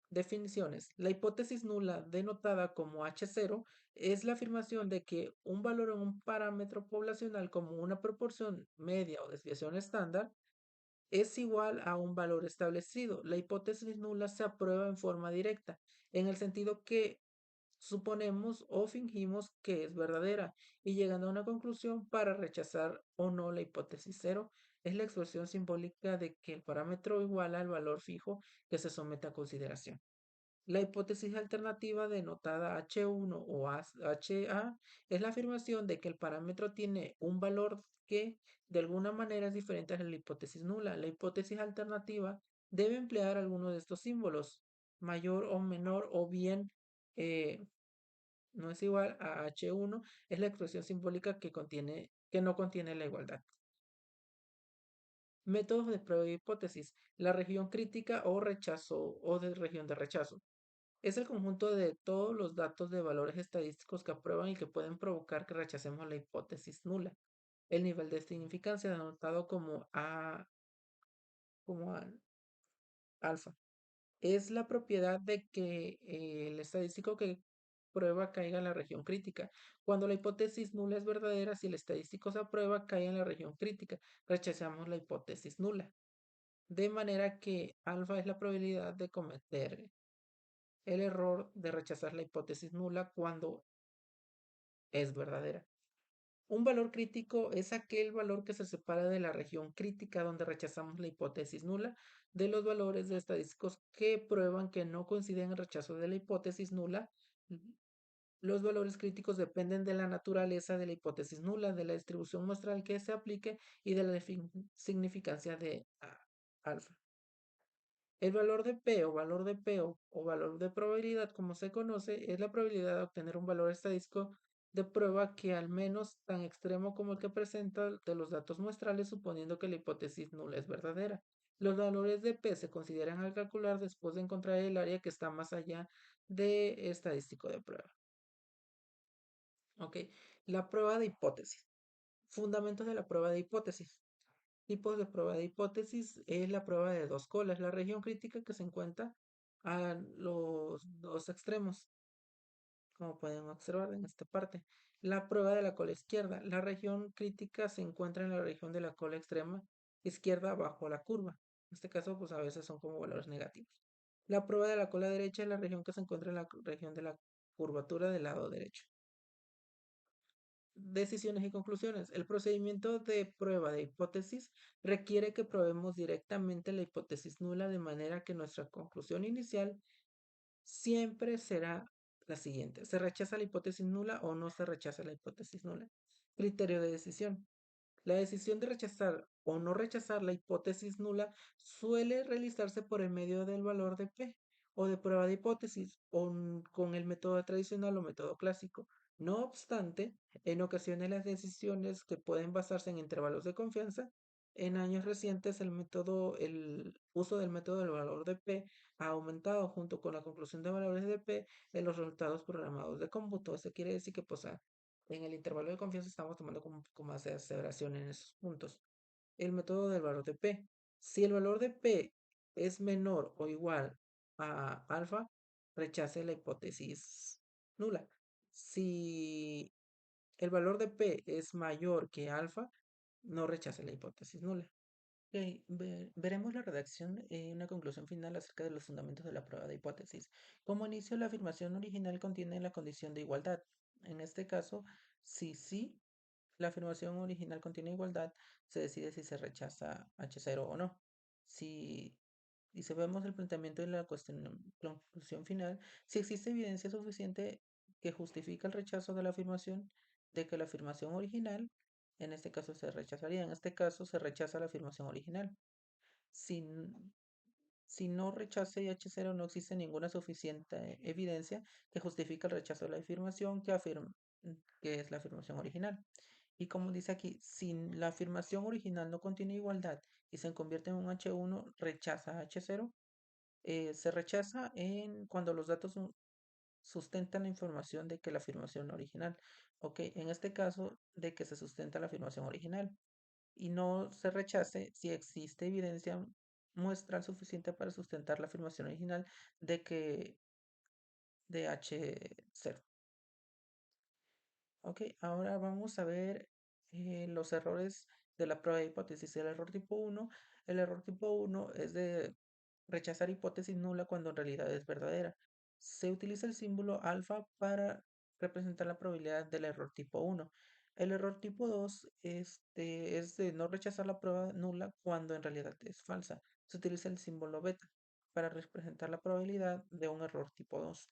Definiciones. La hipótesis nula, denotada como H0, es la afirmación de que un valor en un parámetro poblacional como una proporción media o desviación estándar es igual a un valor establecido. La hipótesis nula se aprueba en forma directa, en el sentido que suponemos o fingimos que es verdadera y llegando a una conclusión para rechazar o no la hipótesis cero es la expresión simbólica de que el parámetro iguala al valor fijo que se somete a consideración. La hipótesis alternativa denotada H1 o HA es la afirmación de que el parámetro tiene un valor que de alguna manera es diferente a la hipótesis nula. La hipótesis alternativa debe emplear alguno de estos símbolos, mayor o menor o bien eh, no es igual a H1, es la expresión simbólica que no contiene la igualdad. Métodos de prueba de hipótesis. La región crítica o rechazo o de región de rechazo. Es el conjunto de todos los datos de valores estadísticos que aprueban y que pueden provocar que rechacemos la hipótesis nula. El nivel de significancia denotado como alfa. Es la propiedad de que el estadístico que prueba caiga en la región crítica. Cuando la hipótesis nula es verdadera, si el estadístico se aprueba, cae en la región crítica. Rechazamos la hipótesis nula. De manera que alfa es la probabilidad de cometer el error de rechazar la hipótesis nula cuando es verdadera. Un valor crítico es aquel valor que se separa de la región crítica donde rechazamos la hipótesis nula de los valores de estadísticos que prueban que no coinciden en rechazo de la hipótesis nula. Los valores críticos dependen de la naturaleza de la hipótesis nula, de la distribución muestral que se aplique y de la significancia de alfa. El valor de P o valor de P o valor de probabilidad, como se conoce, es la probabilidad de obtener un valor estadístico de prueba que al menos tan extremo como el que presenta de los datos muestrales, suponiendo que la hipótesis nula es verdadera. Los valores de P se consideran al calcular después de encontrar el área que está más allá de estadístico de prueba. Ok, la prueba de hipótesis. Fundamentos de la prueba de hipótesis. Tipos de prueba de hipótesis es la prueba de dos colas, la región crítica que se encuentra a los dos extremos. como pueden observar en esta parte. La prueba de la cola izquierda. La región crítica se encuentra en la región de la cola extrema izquierda bajo la curva. En este caso, pues a veces son como valores negativos. La prueba de la cola derecha es la región que se encuentra en la región de la curvatura del lado derecho. Decisiones y conclusiones. El procedimiento de prueba de hipótesis requiere que probemos directamente la hipótesis nula de manera que nuestra conclusión inicial siempre será la siguiente. ¿Se rechaza la hipótesis nula o no se rechaza la hipótesis nula? Criterio de decisión. La decisión de rechazar o no rechazar la hipótesis nula suele realizarse por el medio del valor de P o de prueba de hipótesis o con el método tradicional o método clásico. No obstante, en ocasiones las decisiones que pueden basarse en intervalos de confianza, en años recientes el uso del método del valor de P ha aumentado junto con la conclusión de valores de P en los resultados programados de cómputo. Eso quiere decir que pues, en el intervalo de confianza estamos tomando como un poco más de aceleración en esos puntos. El método del valor de P. Si el valor de P es menor o igual a alfa, rechace la hipótesis nula. Si el valor de P es mayor que alfa, no rechace la hipótesis nula. Ok, veremos la redacción y una conclusión final acerca de los fundamentos de la prueba de hipótesis. Como inicio, la afirmación original contiene la condición de igualdad. En este caso, si sí, la afirmación original contiene igualdad, se decide si se rechaza H0 o no. Si, y si vemos el planteamiento de la conclusión final, si existe evidencia suficiente que justifica el rechazo de la afirmación, de que la afirmación original, en este caso se rechazaría, en este caso se rechaza la afirmación original. Si, si no rechaza H0, no existe ninguna suficiente evidencia que justifique el rechazo de la afirmación que afirma que es la afirmación original. Y como dice aquí, si la afirmación original no contiene igualdad y se convierte en un H1, rechaza H0. Se rechaza cuando los datos sustentan la información de que la afirmación original. Ok, en este caso, de que se sustenta la afirmación original. Y no se rechace si existe evidencia muestral suficiente para sustentar la afirmación original de que de H0. Ok, ahora vamos a ver los errores de la prueba de hipótesis. El error tipo uno es de rechazar hipótesis nula cuando en realidad es verdadera. Se utiliza el símbolo alfa para representar la probabilidad del error tipo uno. El error tipo 2 es de no rechazar la prueba nula cuando en realidad es falsa. Se utiliza el símbolo beta para representar la probabilidad de un error tipo 2.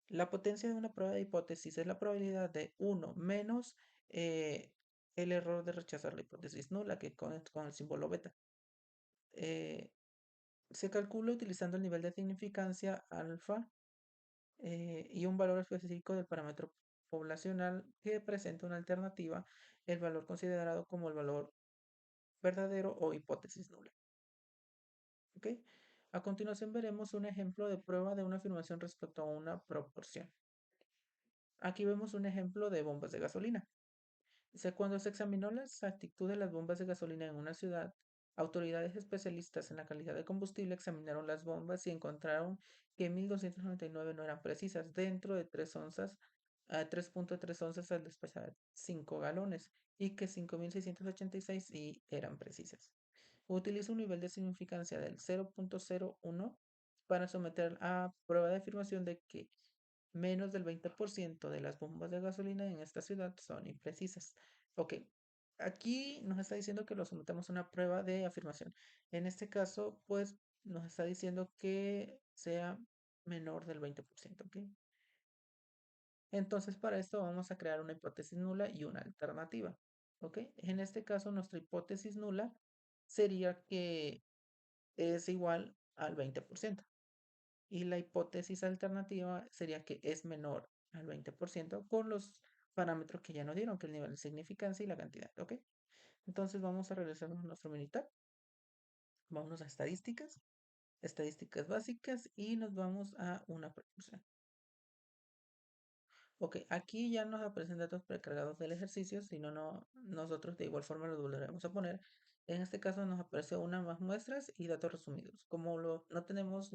La potencia de una prueba de hipótesis es la probabilidad de uno menos eh, el error de rechazar la hipótesis nula, que con el símbolo beta. Eh, Se calcula utilizando el nivel de significancia alfa y un valor específico del parámetro poblacional que presenta una alternativa, el valor considerado como el valor verdadero o hipótesis nula. ¿Ok? A continuación veremos un ejemplo de prueba de una afirmación respecto a una proporción. Aquí vemos un ejemplo de bombas de gasolina. Dice, cuando se examinó la exactitud de las bombas de gasolina en una ciudad, autoridades especialistas en la calidad de combustible examinaron las bombas y encontraron que 1299 no eran precisas dentro de 3 onzas a 3.3 onzas al despachar 5 galones y que 5686 sí eran precisas. Utiliza un nivel de significancia del 0.01 para someter a prueba de afirmación de que menos del 20% de las bombas de gasolina en esta ciudad son imprecisas. Ok, aquí nos está diciendo que lo sometemos a una prueba de afirmación. En este caso, pues nos está diciendo que sea menor del 20%. ¿Ok? Entonces, para esto vamos a crear una hipótesis nula y una alternativa. ¿Ok? En este caso, nuestra hipótesis nula sería que es igual al 20%. Y la hipótesis alternativa sería que es menor al 20% con los parámetros que ya nos dieron, que el nivel de significancia y la cantidad. ¿Ok? Entonces vamos a regresar a nuestro militar. Vámonos a estadísticas, estadísticas básicas y nos vamos a una proporción. Ok, aquí ya nos aparecen datos precargados del ejercicio, si no, nosotros de igual forma los volveremos a poner. En este caso nos aparece una más muestras y datos resumidos. Como no tenemos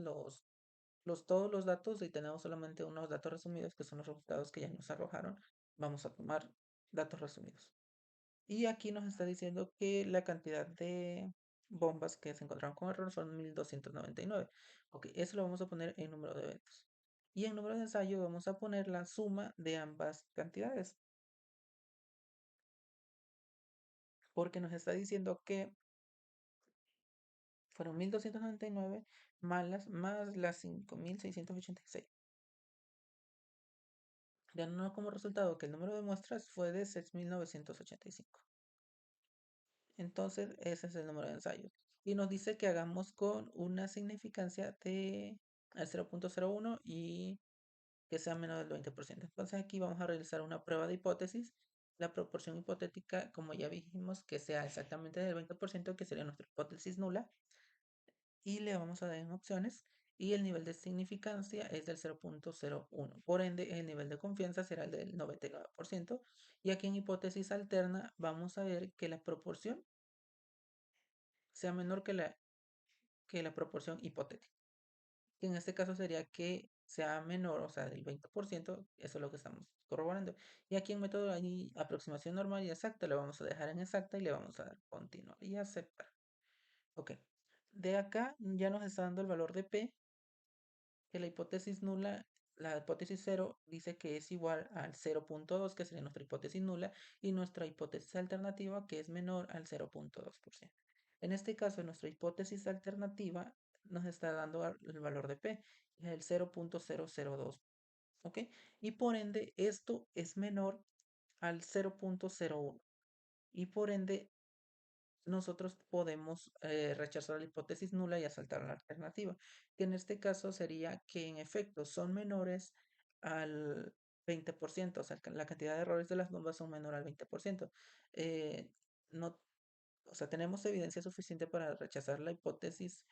todos los datos y tenemos solamente unos datos resumidos que son los resultados que ya nos arrojaron. Vamos a tomar datos resumidos. Y aquí nos está diciendo que la cantidad de bombas que se encontraron con error son 1299. Ok, eso lo vamos a poner en número de eventos. Y en número de ensayo vamos a poner la suma de ambas cantidades. Porque nos está diciendo que fueron 1299 más las 5686. Dándonos como resultado que el número de muestras fue de 6985. Entonces, ese es el número de ensayos. Y nos dice que hagamos con una significancia de al 0.01 y que sea menos del 20%. Entonces, aquí vamos a realizar una prueba de hipótesis. La proporción hipotética, como ya dijimos, que sea exactamente del 20%, que sería nuestra hipótesis nula. Y le vamos a dar en opciones. Y el nivel de significancia es del 0.01. Por ende, el nivel de confianza será el del 99%. Y aquí en hipótesis alterna vamos a ver que la proporción sea menor que la proporción hipotética, que en este caso sería que sea menor, o sea, del 20%, eso es lo que estamos corroborando. Y aquí en método hay aproximación normal y exacta, le vamos a dejar en exacta y le vamos a dar continuar y aceptar. Ok, de acá ya nos está dando el valor de P, que la hipótesis nula, la hipótesis cero dice que es igual al 0.2, que sería nuestra hipótesis nula, y nuestra hipótesis alternativa, que es menor al 0.2%. En este caso, nuestra hipótesis alternativa nos está dando el valor de P, que es el 0.002, ¿ok? Y por ende, esto es menor al 0.01. Y por ende, nosotros podemos rechazar la hipótesis nula y asaltar la alternativa, que en este caso sería que en efecto son menores al 20%, o sea, que la cantidad de errores de las bombas son menor al 20%. Eh, no, o sea, tenemos evidencia suficiente para rechazar la hipótesis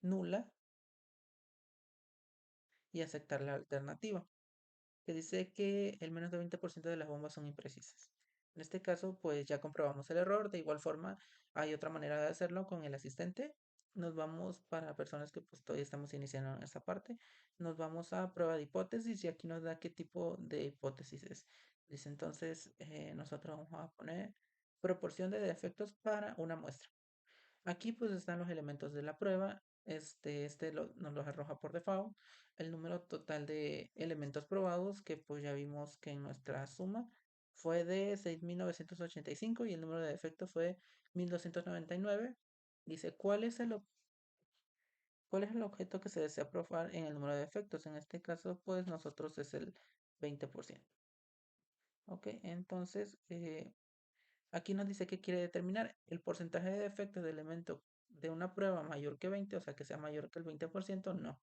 nula y aceptar la alternativa, que dice que el menos del 20% de las bombas son imprecisas. En este caso, pues ya comprobamos el error. De igual forma, hay otra manera de hacerlo con el asistente. Nos vamos para personas que pues todavía estamos iniciando en esta parte. Nos vamos a prueba de hipótesis y aquí nos da qué tipo de hipótesis es. Dice entonces, nosotros vamos a poner proporción de defectos para una muestra. Aquí pues están los elementos de la prueba. Nos los arroja por default. El número total de elementos probados, que pues ya vimos que en nuestra suma fue de 6985 y el número de defectos fue 1299. Dice, ¿cuál es el objeto que se desea probar en el número de defectos? En este caso, pues nosotros es el 20%. Ok, entonces aquí nos dice que quiere determinar el porcentaje de defectos de elemento de una prueba mayor que 20, o sea, que sea mayor que el 20%, no.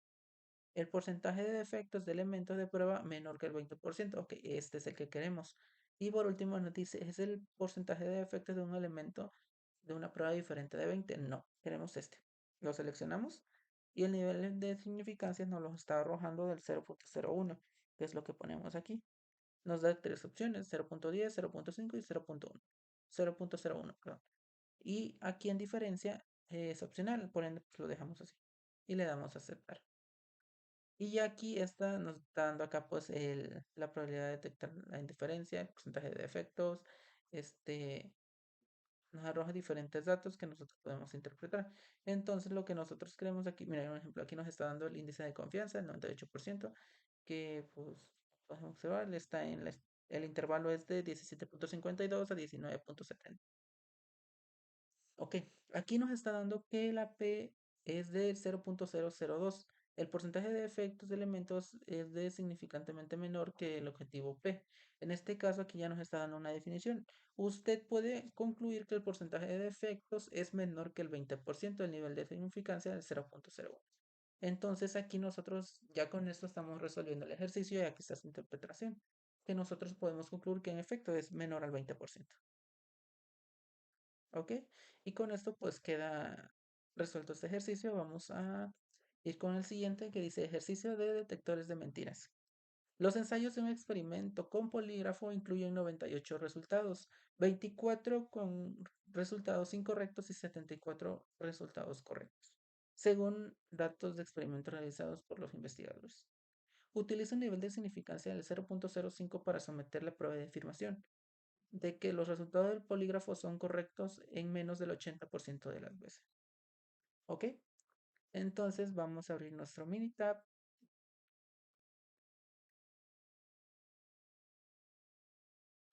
El porcentaje de defectos de elementos de prueba menor que el 20%, ok, este es el que queremos. Y por último nos dice, ¿es el porcentaje de defectos de un elemento de una prueba diferente de 20? No, queremos este. Lo seleccionamos y el nivel de significancia nos lo está arrojando del 0.01, que es lo que ponemos aquí. Nos da tres opciones, 0.10, 0.5 y 0.1. 0.01, perdón. Y aquí en diferencia es opcional, por ende pues lo dejamos así. Y le damos a aceptar. Y ya aquí nos está dando acá pues la probabilidad de detectar la indiferencia, el porcentaje de defectos, este, nos arroja diferentes datos que nosotros podemos interpretar. Entonces lo que nosotros queremos aquí, mira, un ejemplo, aquí nos está dando el índice de confianza, el 98%, que pues podemos observar, el intervalo es de 17.52 a 19.70. Ok, aquí nos está dando que la P es de 0.002. El porcentaje de efectos de elementos es de significantemente menor que el objetivo P. En este caso, aquí ya nos está dando una definición. Usted puede concluir que el porcentaje de defectos es menor que el 20% del nivel de significancia del 0.01. Entonces, aquí nosotros ya con esto estamos resolviendo el ejercicio y aquí está su interpretación, que nosotros podemos concluir que en efecto es menor al 20%. ¿Ok? Y con esto pues queda resuelto este ejercicio. Vamos a ir con el siguiente que dice ejercicio de detectores de mentiras. Los ensayos de un experimento con polígrafo incluyen 98 resultados, 24 con resultados incorrectos y 74 resultados correctos. según datos de experimentos realizados por los investigadores. Utiliza un nivel de significancia del 0.05 para someter la prueba de afirmación de que los resultados del polígrafo son correctos en menos del 80% de las veces. ¿Ok? Entonces vamos a abrir nuestro Minitab.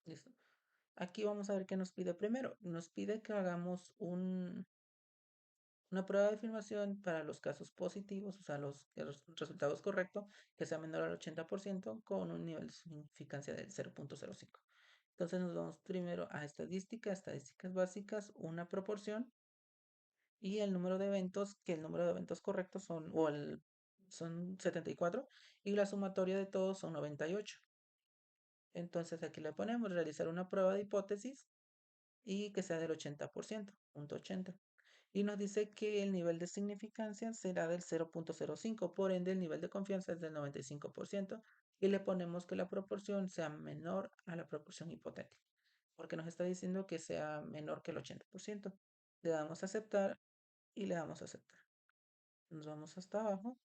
Listo. Aquí vamos a ver qué nos pide primero. Nos pide que hagamos una prueba de afirmación para los casos positivos, o sea, los resultados correctos, que sea menor al 80% con un nivel de significancia del 0.05. Entonces nos vamos primero a estadísticas básicas, una proporción y el número de eventos, que el número de eventos correctos son 74 y la sumatoria de todos son 98. Entonces aquí le ponemos realizar una prueba de hipótesis y que sea del 80%, punto 80. Y nos dice que el nivel de significancia será del 0.05, por ende el nivel de confianza es del 95% y le ponemos que la proporción sea menor a la proporción hipotética, porque nos está diciendo que sea menor que el 80%. Le damos a aceptar y le damos a aceptar. Nos vamos hasta abajo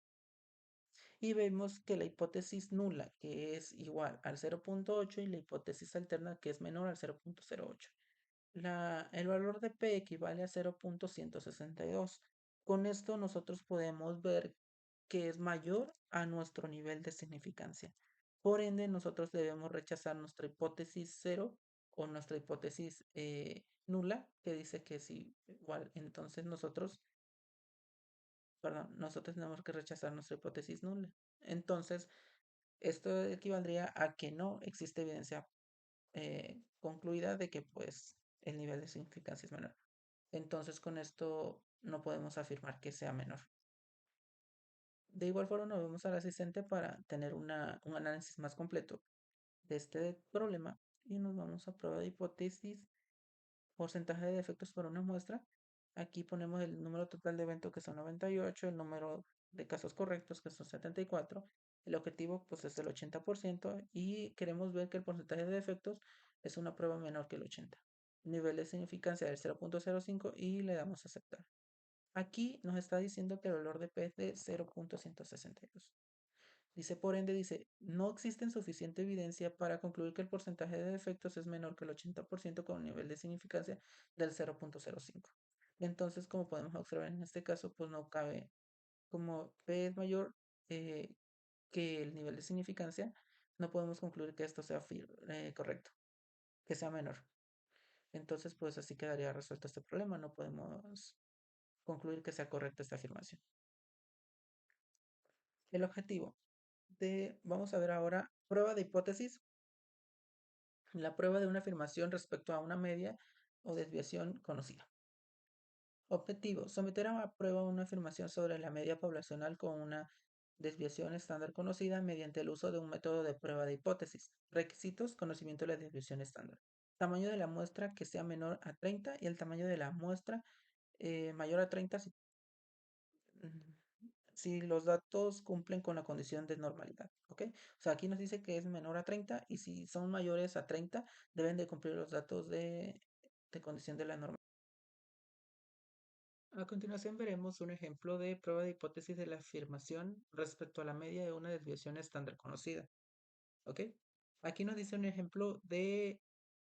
y vemos que la hipótesis nula, que es igual al 0.8, y la hipótesis alterna, que es menor al 0.08. El valor de P equivale a 0.162. Con esto nosotros podemos ver que es mayor a nuestro nivel de significancia. Por ende, nosotros debemos rechazar nuestra hipótesis cero o nuestra hipótesis nula, que dice que es igual. Entonces nosotros tenemos que rechazar nuestra hipótesis nula. Entonces, esto equivaldría a que no existe evidencia concluida de que pues el nivel de significancia es menor. Entonces con esto no podemos afirmar que sea menor. De igual forma nos vemos al asistente para tener un análisis más completo de este problema y nos vamos a prueba de hipótesis, porcentaje de defectos por una muestra. Aquí ponemos el número total de eventos que son 98, el número de casos correctos que son 74. El objetivo pues es el 80% y queremos ver que el porcentaje de defectos es una prueba menor que el 80. Nivel de significancia del 0.05 y le damos a aceptar. Aquí nos está diciendo que el valor de P es de 0.162. Dice, por ende, dice, no existe suficiente evidencia para concluir que el porcentaje de defectos es menor que el 80% con un nivel de significancia del 0.05. Entonces, como podemos observar en este caso, pues no cabe, como P es mayor que el nivel de significancia, no podemos concluir que esto sea correcto, que sea menor. Entonces, pues así quedaría resuelto este problema. No podemos concluir que sea correcta esta afirmación. El objetivo vamos a ver ahora, prueba de hipótesis, la prueba de una afirmación respecto a una media o desviación conocida. Objetivo, someter a prueba una afirmación sobre la media poblacional con una desviación estándar conocida mediante el uso de un método de prueba de hipótesis. Requisitos, conocimiento de la desviación estándar. Tamaño de la muestra que sea menor a 30 y el tamaño de la muestra mayor a 30 si los datos cumplen con la condición de normalidad, ¿ok? O sea, aquí nos dice que es menor a 30 y si son mayores a 30 deben de cumplir los datos de condición de la normalidad. A continuación veremos un ejemplo de prueba de hipótesis de la afirmación respecto a la media de una desviación estándar conocida, ¿ok? Aquí nos dice un ejemplo de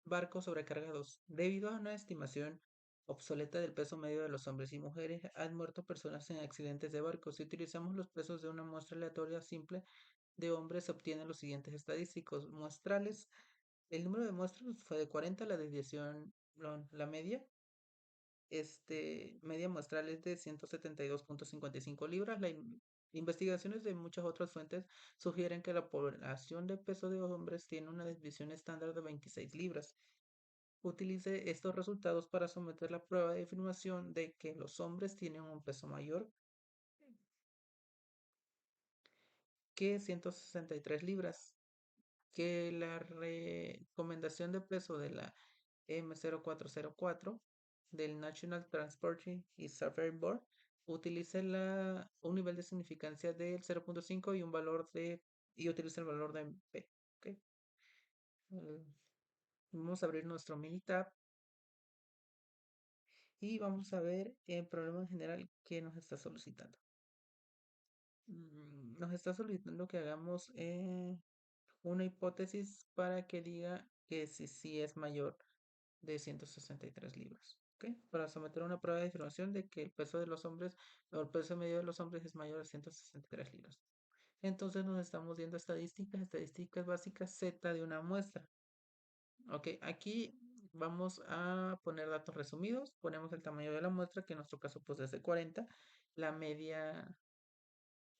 barcos sobrecargados. Debido a una estimación obsoleta del peso medio de los hombres y mujeres, han muerto personas en accidentes de barcos. Si utilizamos los pesos de una muestra aleatoria simple de hombres, se obtienen los siguientes estadísticos muestrales. El número de muestras fue de 40, la desviación, la media. Media muestral es de 172.55 libras. Investigaciones de muchas otras fuentes sugieren que la población de peso de hombres tiene una desviación estándar de 26 libras. Utilice estos resultados para someter la prueba de afirmación de que los hombres tienen un peso mayor que 163 libras, que la recomendación de peso de la M0404 del National Transporting y Safety Board utiliza un nivel de significancia del 0.5 y utiliza el valor de P. ¿Ok? Vamos a abrir nuestro Minitab y vamos a ver el problema en general que nos está solicitando. Nos está solicitando que hagamos una hipótesis para que diga que si es mayor de 163 libras. ¿Ok? Para someter una prueba de afirmación de que el peso de los hombres o el peso medio de los hombres es mayor a 163 libras. Entonces nos estamos viendo estadísticas básicas Z de una muestra. Ok, aquí vamos a poner datos resumidos. Ponemos el tamaño de la muestra, que en nuestro caso pues es de 40. La media,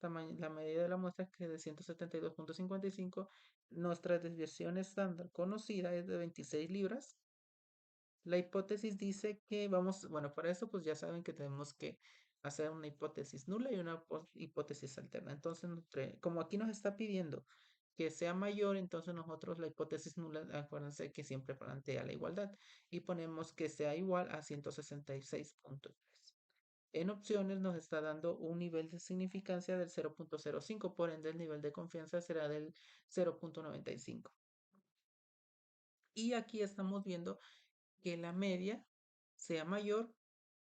la medida de la muestra que es de 172,55. Nuestra desviación estándar conocida es de 26 libras. La hipótesis dice que vamos, bueno, para eso pues ya saben que tenemos que hacer una hipótesis nula y una hipótesis alterna. Entonces, como aquí nos está pidiendo que sea mayor, entonces nosotros la hipótesis nula, acuérdense que siempre plantea la igualdad y ponemos que sea igual a 166,3. En opciones nos está dando un nivel de significancia del 0,05, por ende el nivel de confianza será del 0,95. Y aquí estamos viendo que la media sea mayor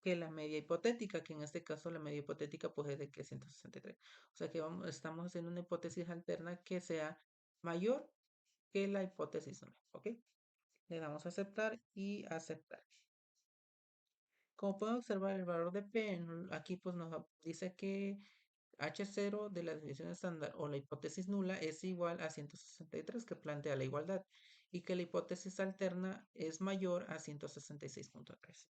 que la media hipotética, que en este caso la media hipotética pues es de 363. O sea que estamos haciendo una hipótesis alterna que sea mayor que la hipótesis nula, ¿ok? Le damos a aceptar y aceptar. Como pueden observar, el valor de P aquí pues nos dice que H0 de la desviación estándar o la hipótesis nula es igual a 163 que plantea la igualdad y que la hipótesis alterna es mayor a 166,3.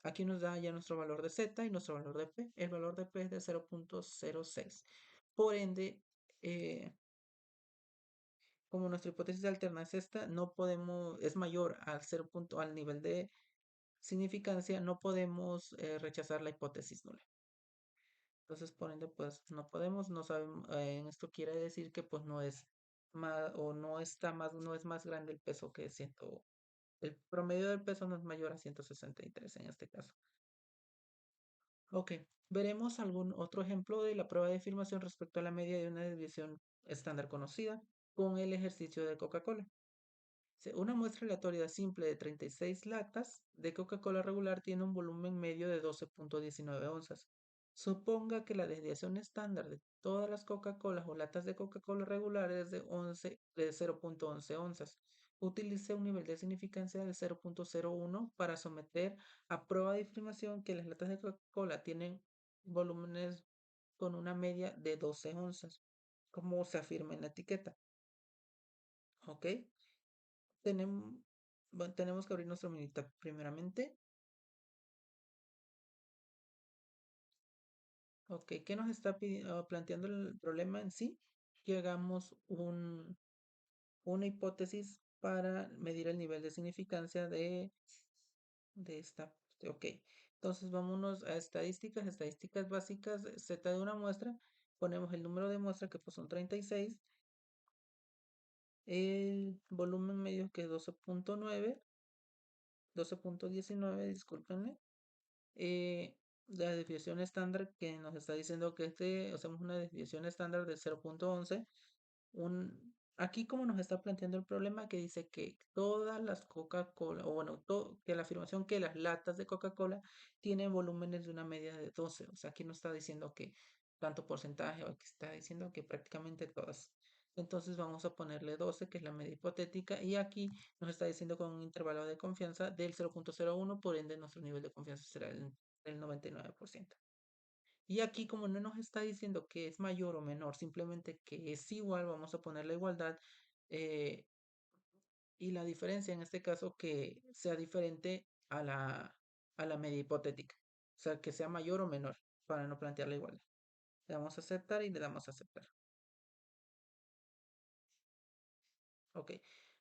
Aquí nos da ya nuestro valor de Z y nuestro valor de P. El valor de P es de 0,06. Por ende, como nuestra hipótesis alterna es esta, no podemos, es mayor al 0 al nivel de significancia, no podemos rechazar la hipótesis nula. Entonces, por ende, pues no podemos, no sabemos, esto quiere decir que pues no es más, o no está más, no es más grande el peso que 100, el promedio del peso no es mayor a 163 en este caso. Ok, veremos algún otro ejemplo de la prueba de afirmación respecto a la media de una desviación estándar conocida con el ejercicio de Coca-Cola. Una muestra aleatoria simple de 36 latas de Coca-Cola regular tiene un volumen medio de 12,19 onzas. Suponga que la desviación estándar de todas las Coca-Colas o latas de Coca-Cola regular es de 0,11 onzas. Utilice un nivel de significancia del 0,01 para someter a prueba de afirmación que las latas de Coca-Cola tienen volúmenes con una media de 12 onzas, como se afirma en la etiqueta. ¿Ok? Tenemos, bueno, tenemos que abrir nuestro Minitab primeramente. Ok, ¿qué nos está planteando el problema en sí? Que hagamos una hipótesis para medir el nivel de significancia de esta. Ok, entonces vámonos a estadísticas básicas, Z de una muestra. Ponemos el número de muestra que pues son 36. El volumen medio que es 12,9, 12,19, discúlpenme. La desviación estándar que nos está diciendo que hacemos una desviación estándar de 0,11. Aquí como nos está planteando el problema que dice que todas las Coca-Cola, o bueno, que la afirmación que las latas de Coca-Cola tienen volúmenes de una media de 12. O sea, aquí no está diciendo que tanto porcentaje, o que está diciendo que prácticamente todas. Entonces vamos a ponerle 12, que es la media hipotética, y aquí nos está diciendo con un intervalo de confianza del 0,01, por ende nuestro nivel de confianza será el 99%. Y aquí como no nos está diciendo que es mayor o menor, simplemente que es igual, vamos a poner la igualdad eh, y la diferencia en este caso que sea diferente a la media hipotética. O sea, que sea mayor o menor para no plantear la igualdad. Le damos a aceptar y le damos a aceptar. Ok.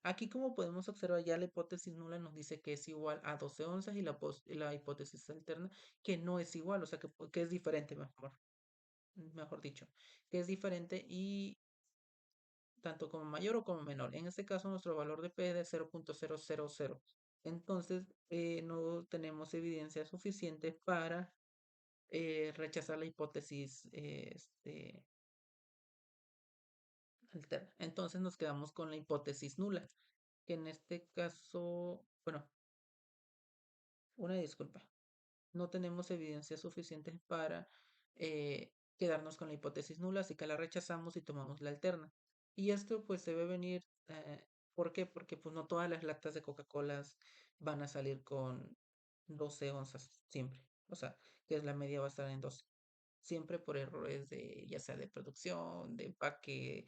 Aquí como podemos observar ya la hipótesis nula nos dice que es igual a 12 onzas y la hipótesis alterna que no es igual, o sea que es diferente mejor dicho, que es diferente y tanto como mayor o como menor. En este caso nuestro valor de P es de 0,000. Entonces no tenemos evidencia suficiente para rechazar la hipótesis alterna. Entonces nos quedamos con la hipótesis nula, que en este caso, bueno, una disculpa. no tenemos evidencia suficiente para quedarnos con la hipótesis nula, así que la rechazamos y tomamos la alterna. Y esto pues debe venir, ¿por qué? Porque pues no todas las latas de Coca-Cola van a salir con 12 onzas siempre. O sea, que es la media va a estar en 12. Siempre por errores de, ya sea de producción, de empaque,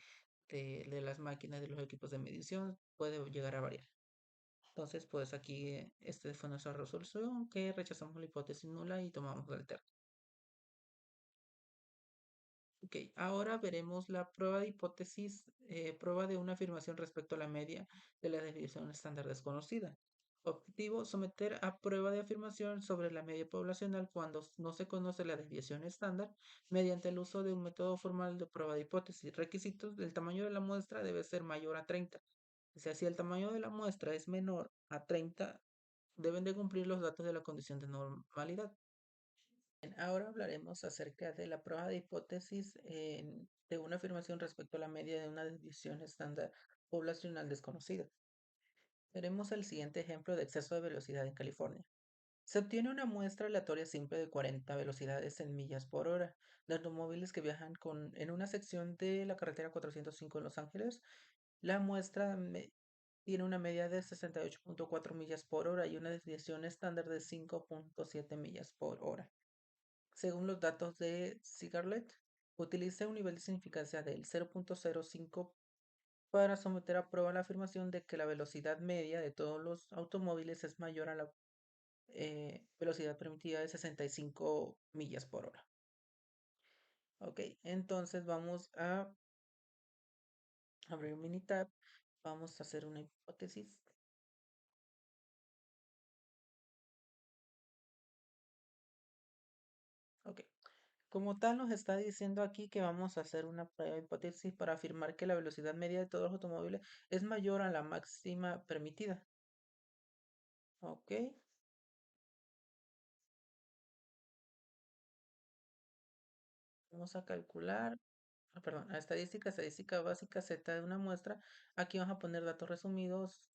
de las máquinas, de los equipos de medición, puede llegar a variar. Entonces, pues aquí este fue nuestra resolución, que rechazamos la hipótesis nula y tomamos la alterna. Ok, ahora veremos la prueba de hipótesis, prueba de una afirmación respecto a la media de la desviación estándar desconocida. Objetivo, someter a prueba de afirmación sobre la media poblacional cuando no se conoce la desviación estándar mediante el uso de un método formal de prueba de hipótesis. Requisitos, el tamaño de la muestra debe ser mayor a 30. O sea, si el tamaño de la muestra es menor a 30, deben de cumplir los datos de la condición de normalidad. Bien, ahora hablaremos acerca de la prueba de hipótesis de una afirmación respecto a la media de una desviación estándar poblacional desconocida. Veremos el siguiente ejemplo de exceso de velocidad en California. Se obtiene una muestra aleatoria simple de 40 velocidades en millas por hora de automóviles que viajan en una sección de la carretera 405 en Los Ángeles. La muestra tiene una media de 68.4 millas por hora y una desviación estándar de 5.7 millas por hora. Según los datos de Cigarlet, utiliza un nivel de significancia del 0.05 para someter a prueba la afirmación de que la velocidad media de todos los automóviles es mayor a la velocidad permitida de 65 millas por hora. Ok, entonces vamos a abrir un Minitab, vamos a hacer una hipótesis. Ok, como tal nos está diciendo aquí que vamos a hacer una prueba de hipótesis para afirmar que la velocidad media de todos los automóviles es mayor a la máxima permitida. Ok, vamos a calcular, perdón, a estadística básica Z de una muestra. Aquí vamos a poner datos resumidos.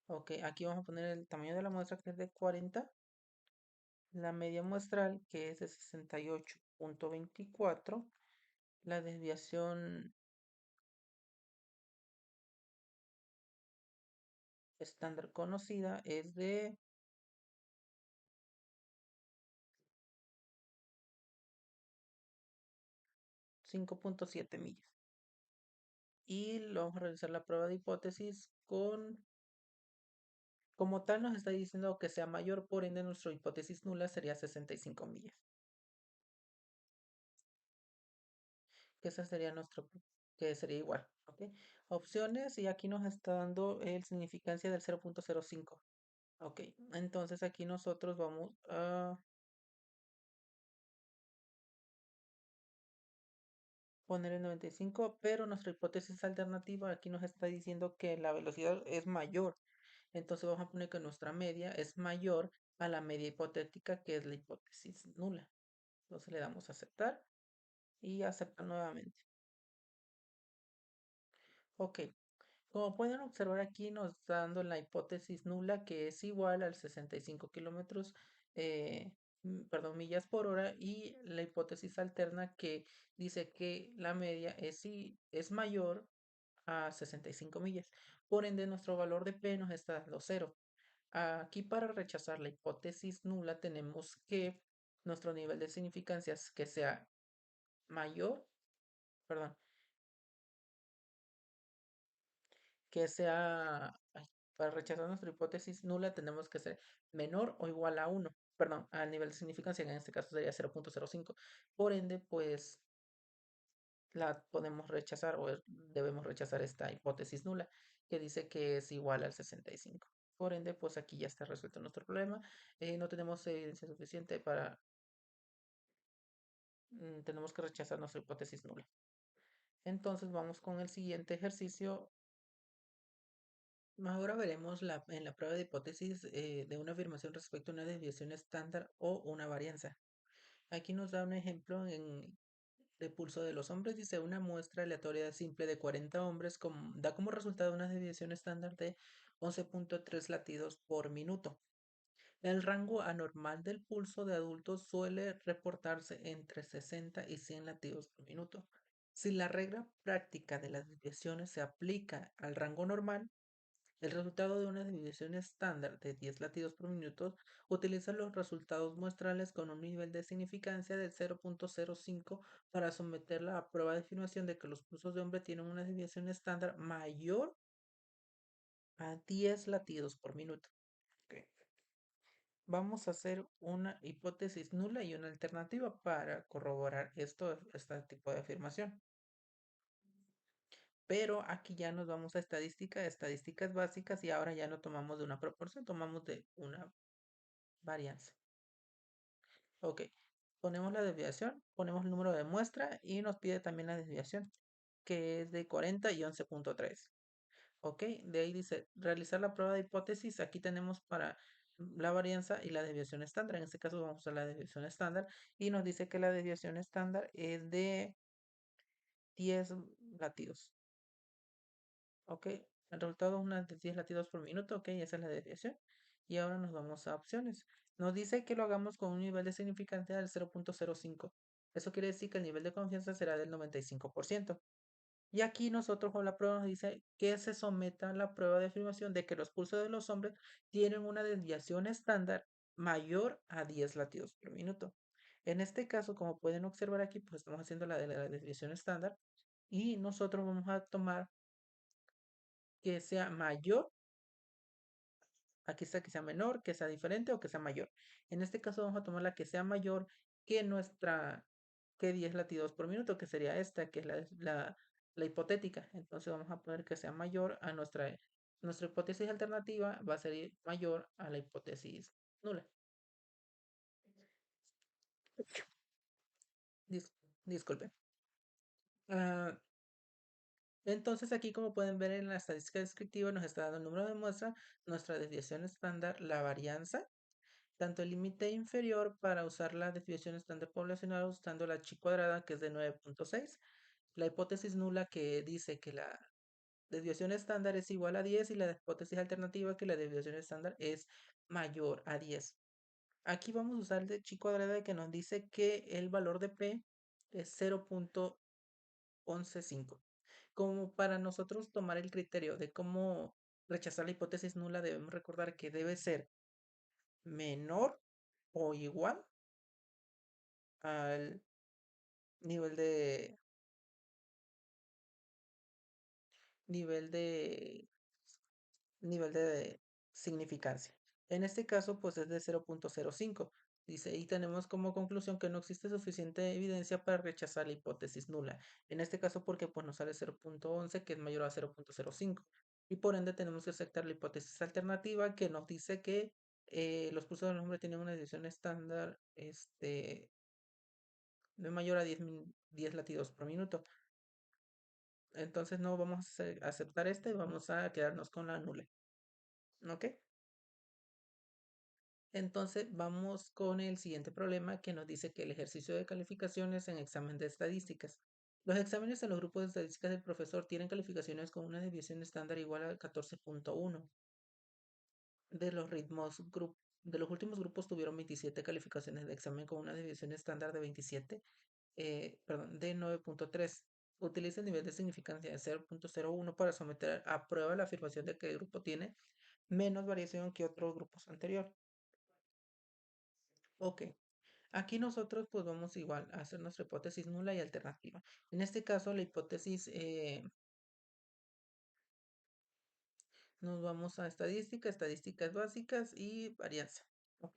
Ok, aquí vamos a poner el tamaño de la muestra que es de 40, la media muestral que es de 68.24, la desviación estándar conocida es de 5.7 millas. Y vamos a realizar la prueba de hipótesis como tal nos está diciendo que sea mayor, por ende nuestra hipótesis nula sería 65 millas. Que esa sería que sería igual, ¿ok? Opciones, y aquí nos está dando el significancia del 0.05. Ok, entonces aquí nosotros vamos a poner el 95, pero nuestra hipótesis alternativa aquí nos está diciendo que la velocidad es mayor. Entonces vamos a poner que nuestra media es mayor a la media hipotética, que es la hipótesis nula. Entonces le damos a aceptar y aceptar nuevamente. Ok, como pueden observar aquí nos está dando la hipótesis nula que es igual al 65 kilómetros, perdón, millas por hora, y la hipótesis alterna que dice que la media es mayor a 65 millas. Por ende, nuestro valor de P nos está dando cero. Aquí para rechazar la hipótesis nula tenemos que nuestro nivel de significancia es que sea mayor, perdón, que sea, ay, para rechazar nuestra hipótesis nula tenemos que ser menor o igual a uno, perdón, al nivel de significancia, que en este caso sería 0.05. Por ende, pues la podemos rechazar o debemos rechazar esta hipótesis nula que dice que es igual al 65. Por ende, pues aquí ya está resuelto nuestro problema. No tenemos evidencia suficiente para, tenemos que rechazar nuestra hipótesis nula. Entonces vamos con el siguiente ejercicio. Ahora veremos en la prueba de hipótesis de una afirmación respecto a una desviación estándar o una varianza. Aquí nos da un ejemplo de pulso de los hombres. Dice una muestra aleatoria simple de 40 hombres da como resultado una desviación estándar de 11.3 latidos por minuto. El rango anormal del pulso de adultos suele reportarse entre 60 y 100 latidos por minuto. Si la regla práctica de las desviaciones se aplica al rango normal, el resultado de una desviación estándar de 10 latidos por minuto utiliza los resultados muestrales con un nivel de significancia del 0.05 para someterla a prueba de afirmación de que los pulsos de hombre tienen una desviación estándar mayor a 10 latidos por minuto. Ok. Vamos a hacer una hipótesis nula y una alternativa para corroborar este tipo de afirmación. Pero aquí ya nos vamos a estadísticas básicas y ahora ya no tomamos de una proporción, tomamos de una varianza. Ok, ponemos la desviación, ponemos el número de muestra y nos pide también la desviación, que es de 40 y 11.3. Ok, de ahí dice realizar la prueba de hipótesis. Aquí tenemos para la varianza y la desviación estándar. En este caso vamos a usar la desviación estándar y nos dice que la desviación estándar es de 10 latidos. Ok, el resultado es una de 10 latidos por minuto. Ok, esa es la desviación. Y ahora nos vamos a opciones. Nos dice que lo hagamos con un nivel de significancia del 0.05. Eso quiere decir que el nivel de confianza será del 95%. Y aquí nosotros con la prueba nos dice que se someta a la prueba de afirmación de que los pulsos de los hombres tienen una desviación estándar mayor a 10 latidos por minuto. En este caso, como pueden observar aquí, pues estamos haciendo la de la desviación estándar y nosotros vamos a tomar que sea mayor, aquí está que sea menor, que sea diferente o que sea mayor. En este caso vamos a tomar la que sea mayor que que 10 latidos por minuto, que sería esta, que es la hipotética. Entonces vamos a poner que sea mayor a nuestra hipótesis alternativa, va a ser mayor a la hipótesis nula. Dis- Disculpen. Ah, entonces aquí como pueden ver en la estadística descriptiva nos está dando el número de muestra, nuestra desviación estándar, la varianza, tanto el límite inferior para usar la desviación estándar poblacional usando la chi cuadrada que es de 9.6, la hipótesis nula que dice que la desviación estándar es igual a 10 y la hipótesis alternativa que la desviación estándar es mayor a 10. Aquí vamos a usar el de chi cuadrada que nos dice que el valor de P es 0.115. Como para nosotros tomar el criterio de cómo rechazar la hipótesis nula, debemos recordar que debe ser menor o igual al nivel de nivel de nivel de significancia. En este caso, pues es de 0.05. Dice, y tenemos como conclusión que no existe suficiente evidencia para rechazar la hipótesis nula. En este caso, porque pues nos sale 0.11, que es mayor a 0.05. Y por ende tenemos que aceptar la hipótesis alternativa que nos dice que los pulsos del hombre tienen una desviación estándar no mayor a 10 latidos por minuto. Entonces no vamos a aceptar esta y vamos a quedarnos con la nula. ¿Ok? Entonces vamos con el siguiente problema que nos dice que el ejercicio de calificaciones en examen de estadísticas. Los exámenes en los grupos de estadísticas del profesor tienen calificaciones con una desviación estándar igual a 14.1. De los de los últimos grupos tuvieron 27 calificaciones de examen con una desviación estándar de 27, perdón, de 9.3. Utiliza el nivel de significancia de 0.01 para someter a prueba la afirmación de que el grupo tiene menos variación que otros grupos anteriores. Ok, aquí nosotros pues vamos igual a hacer nuestra hipótesis nula y alternativa. En este caso la hipótesis nos vamos a estadística, estadísticas básicas y varianza. Ok.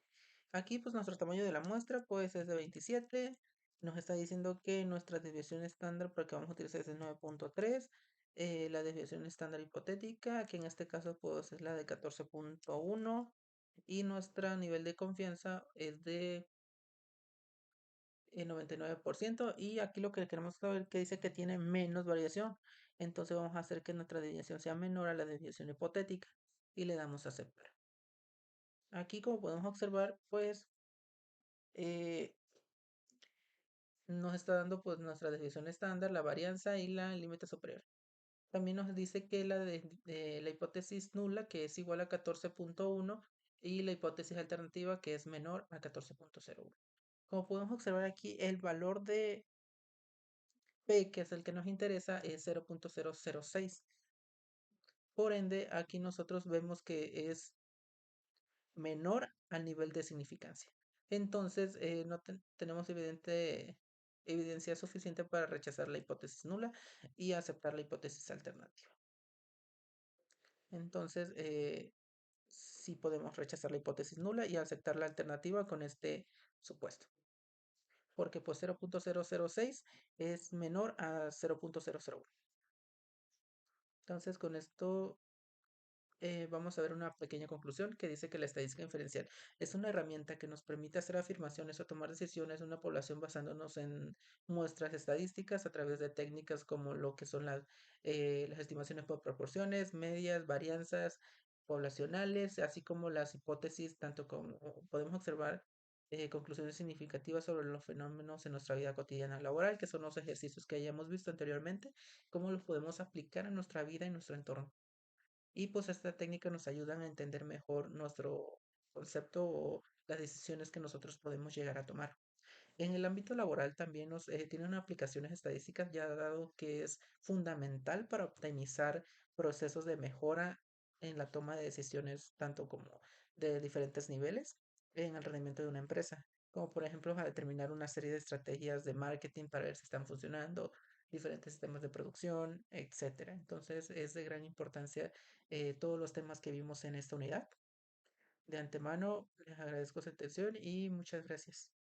Aquí pues nuestro tamaño de la muestra pues es de 27. Nos está diciendo que nuestra desviación estándar para que vamos a utilizar es de 9.3. La desviación estándar hipotética, que en este caso pues es la de 14.1. Y nuestro nivel de confianza es de 99%. Y aquí lo que queremos saber que dice que tiene menos variación. Entonces vamos a hacer que nuestra desviación sea menor a la desviación hipotética. Y le damos a aceptar. Aquí como podemos observar, pues eh, nos está dando pues nuestra desviación estándar, la varianza y el límite superior. También nos dice que la hipótesis nula, que es igual a 14.1, y la hipótesis alternativa que es menor a 14,01. Como podemos observar aquí, el valor de P, que es el que nos interesa, es 0,006. Por ende, aquí nosotros vemos que es menor al nivel de significancia. Entonces, no tenemos evidencia suficiente para rechazar la hipótesis nula y aceptar la hipótesis alternativa. Entonces, sí podemos rechazar la hipótesis nula y aceptar la alternativa con este supuesto, porque pues 0,006 es menor a 0,001. Entonces, con esto vamos a ver una pequeña conclusión que dice que la estadística inferencial es una herramienta que nos permite hacer afirmaciones o tomar decisiones de una población basándonos en muestras estadísticas a través de técnicas como lo que son las estimaciones por proporciones, medias, varianzas poblacionales, así como las hipótesis, tanto como podemos observar conclusiones significativas sobre los fenómenos en nuestra vida cotidiana laboral, que son los ejercicios que hayamos visto anteriormente, cómo los podemos aplicar en nuestra vida y nuestro entorno. Y pues esta técnica nos ayudan a entender mejor nuestro concepto o las decisiones que nosotros podemos llegar a tomar. En el ámbito laboral también tienen aplicaciones estadísticas, ya dado que es fundamental para optimizar procesos de mejora en la toma de decisiones, tanto como de diferentes niveles en el rendimiento de una empresa, como por ejemplo a determinar una serie de estrategias de marketing para ver si están funcionando, diferentes sistemas de producción, etcétera. Entonces es de gran importancia todos los temas que vimos en esta unidad. De antemano, les agradezco su atención y muchas gracias.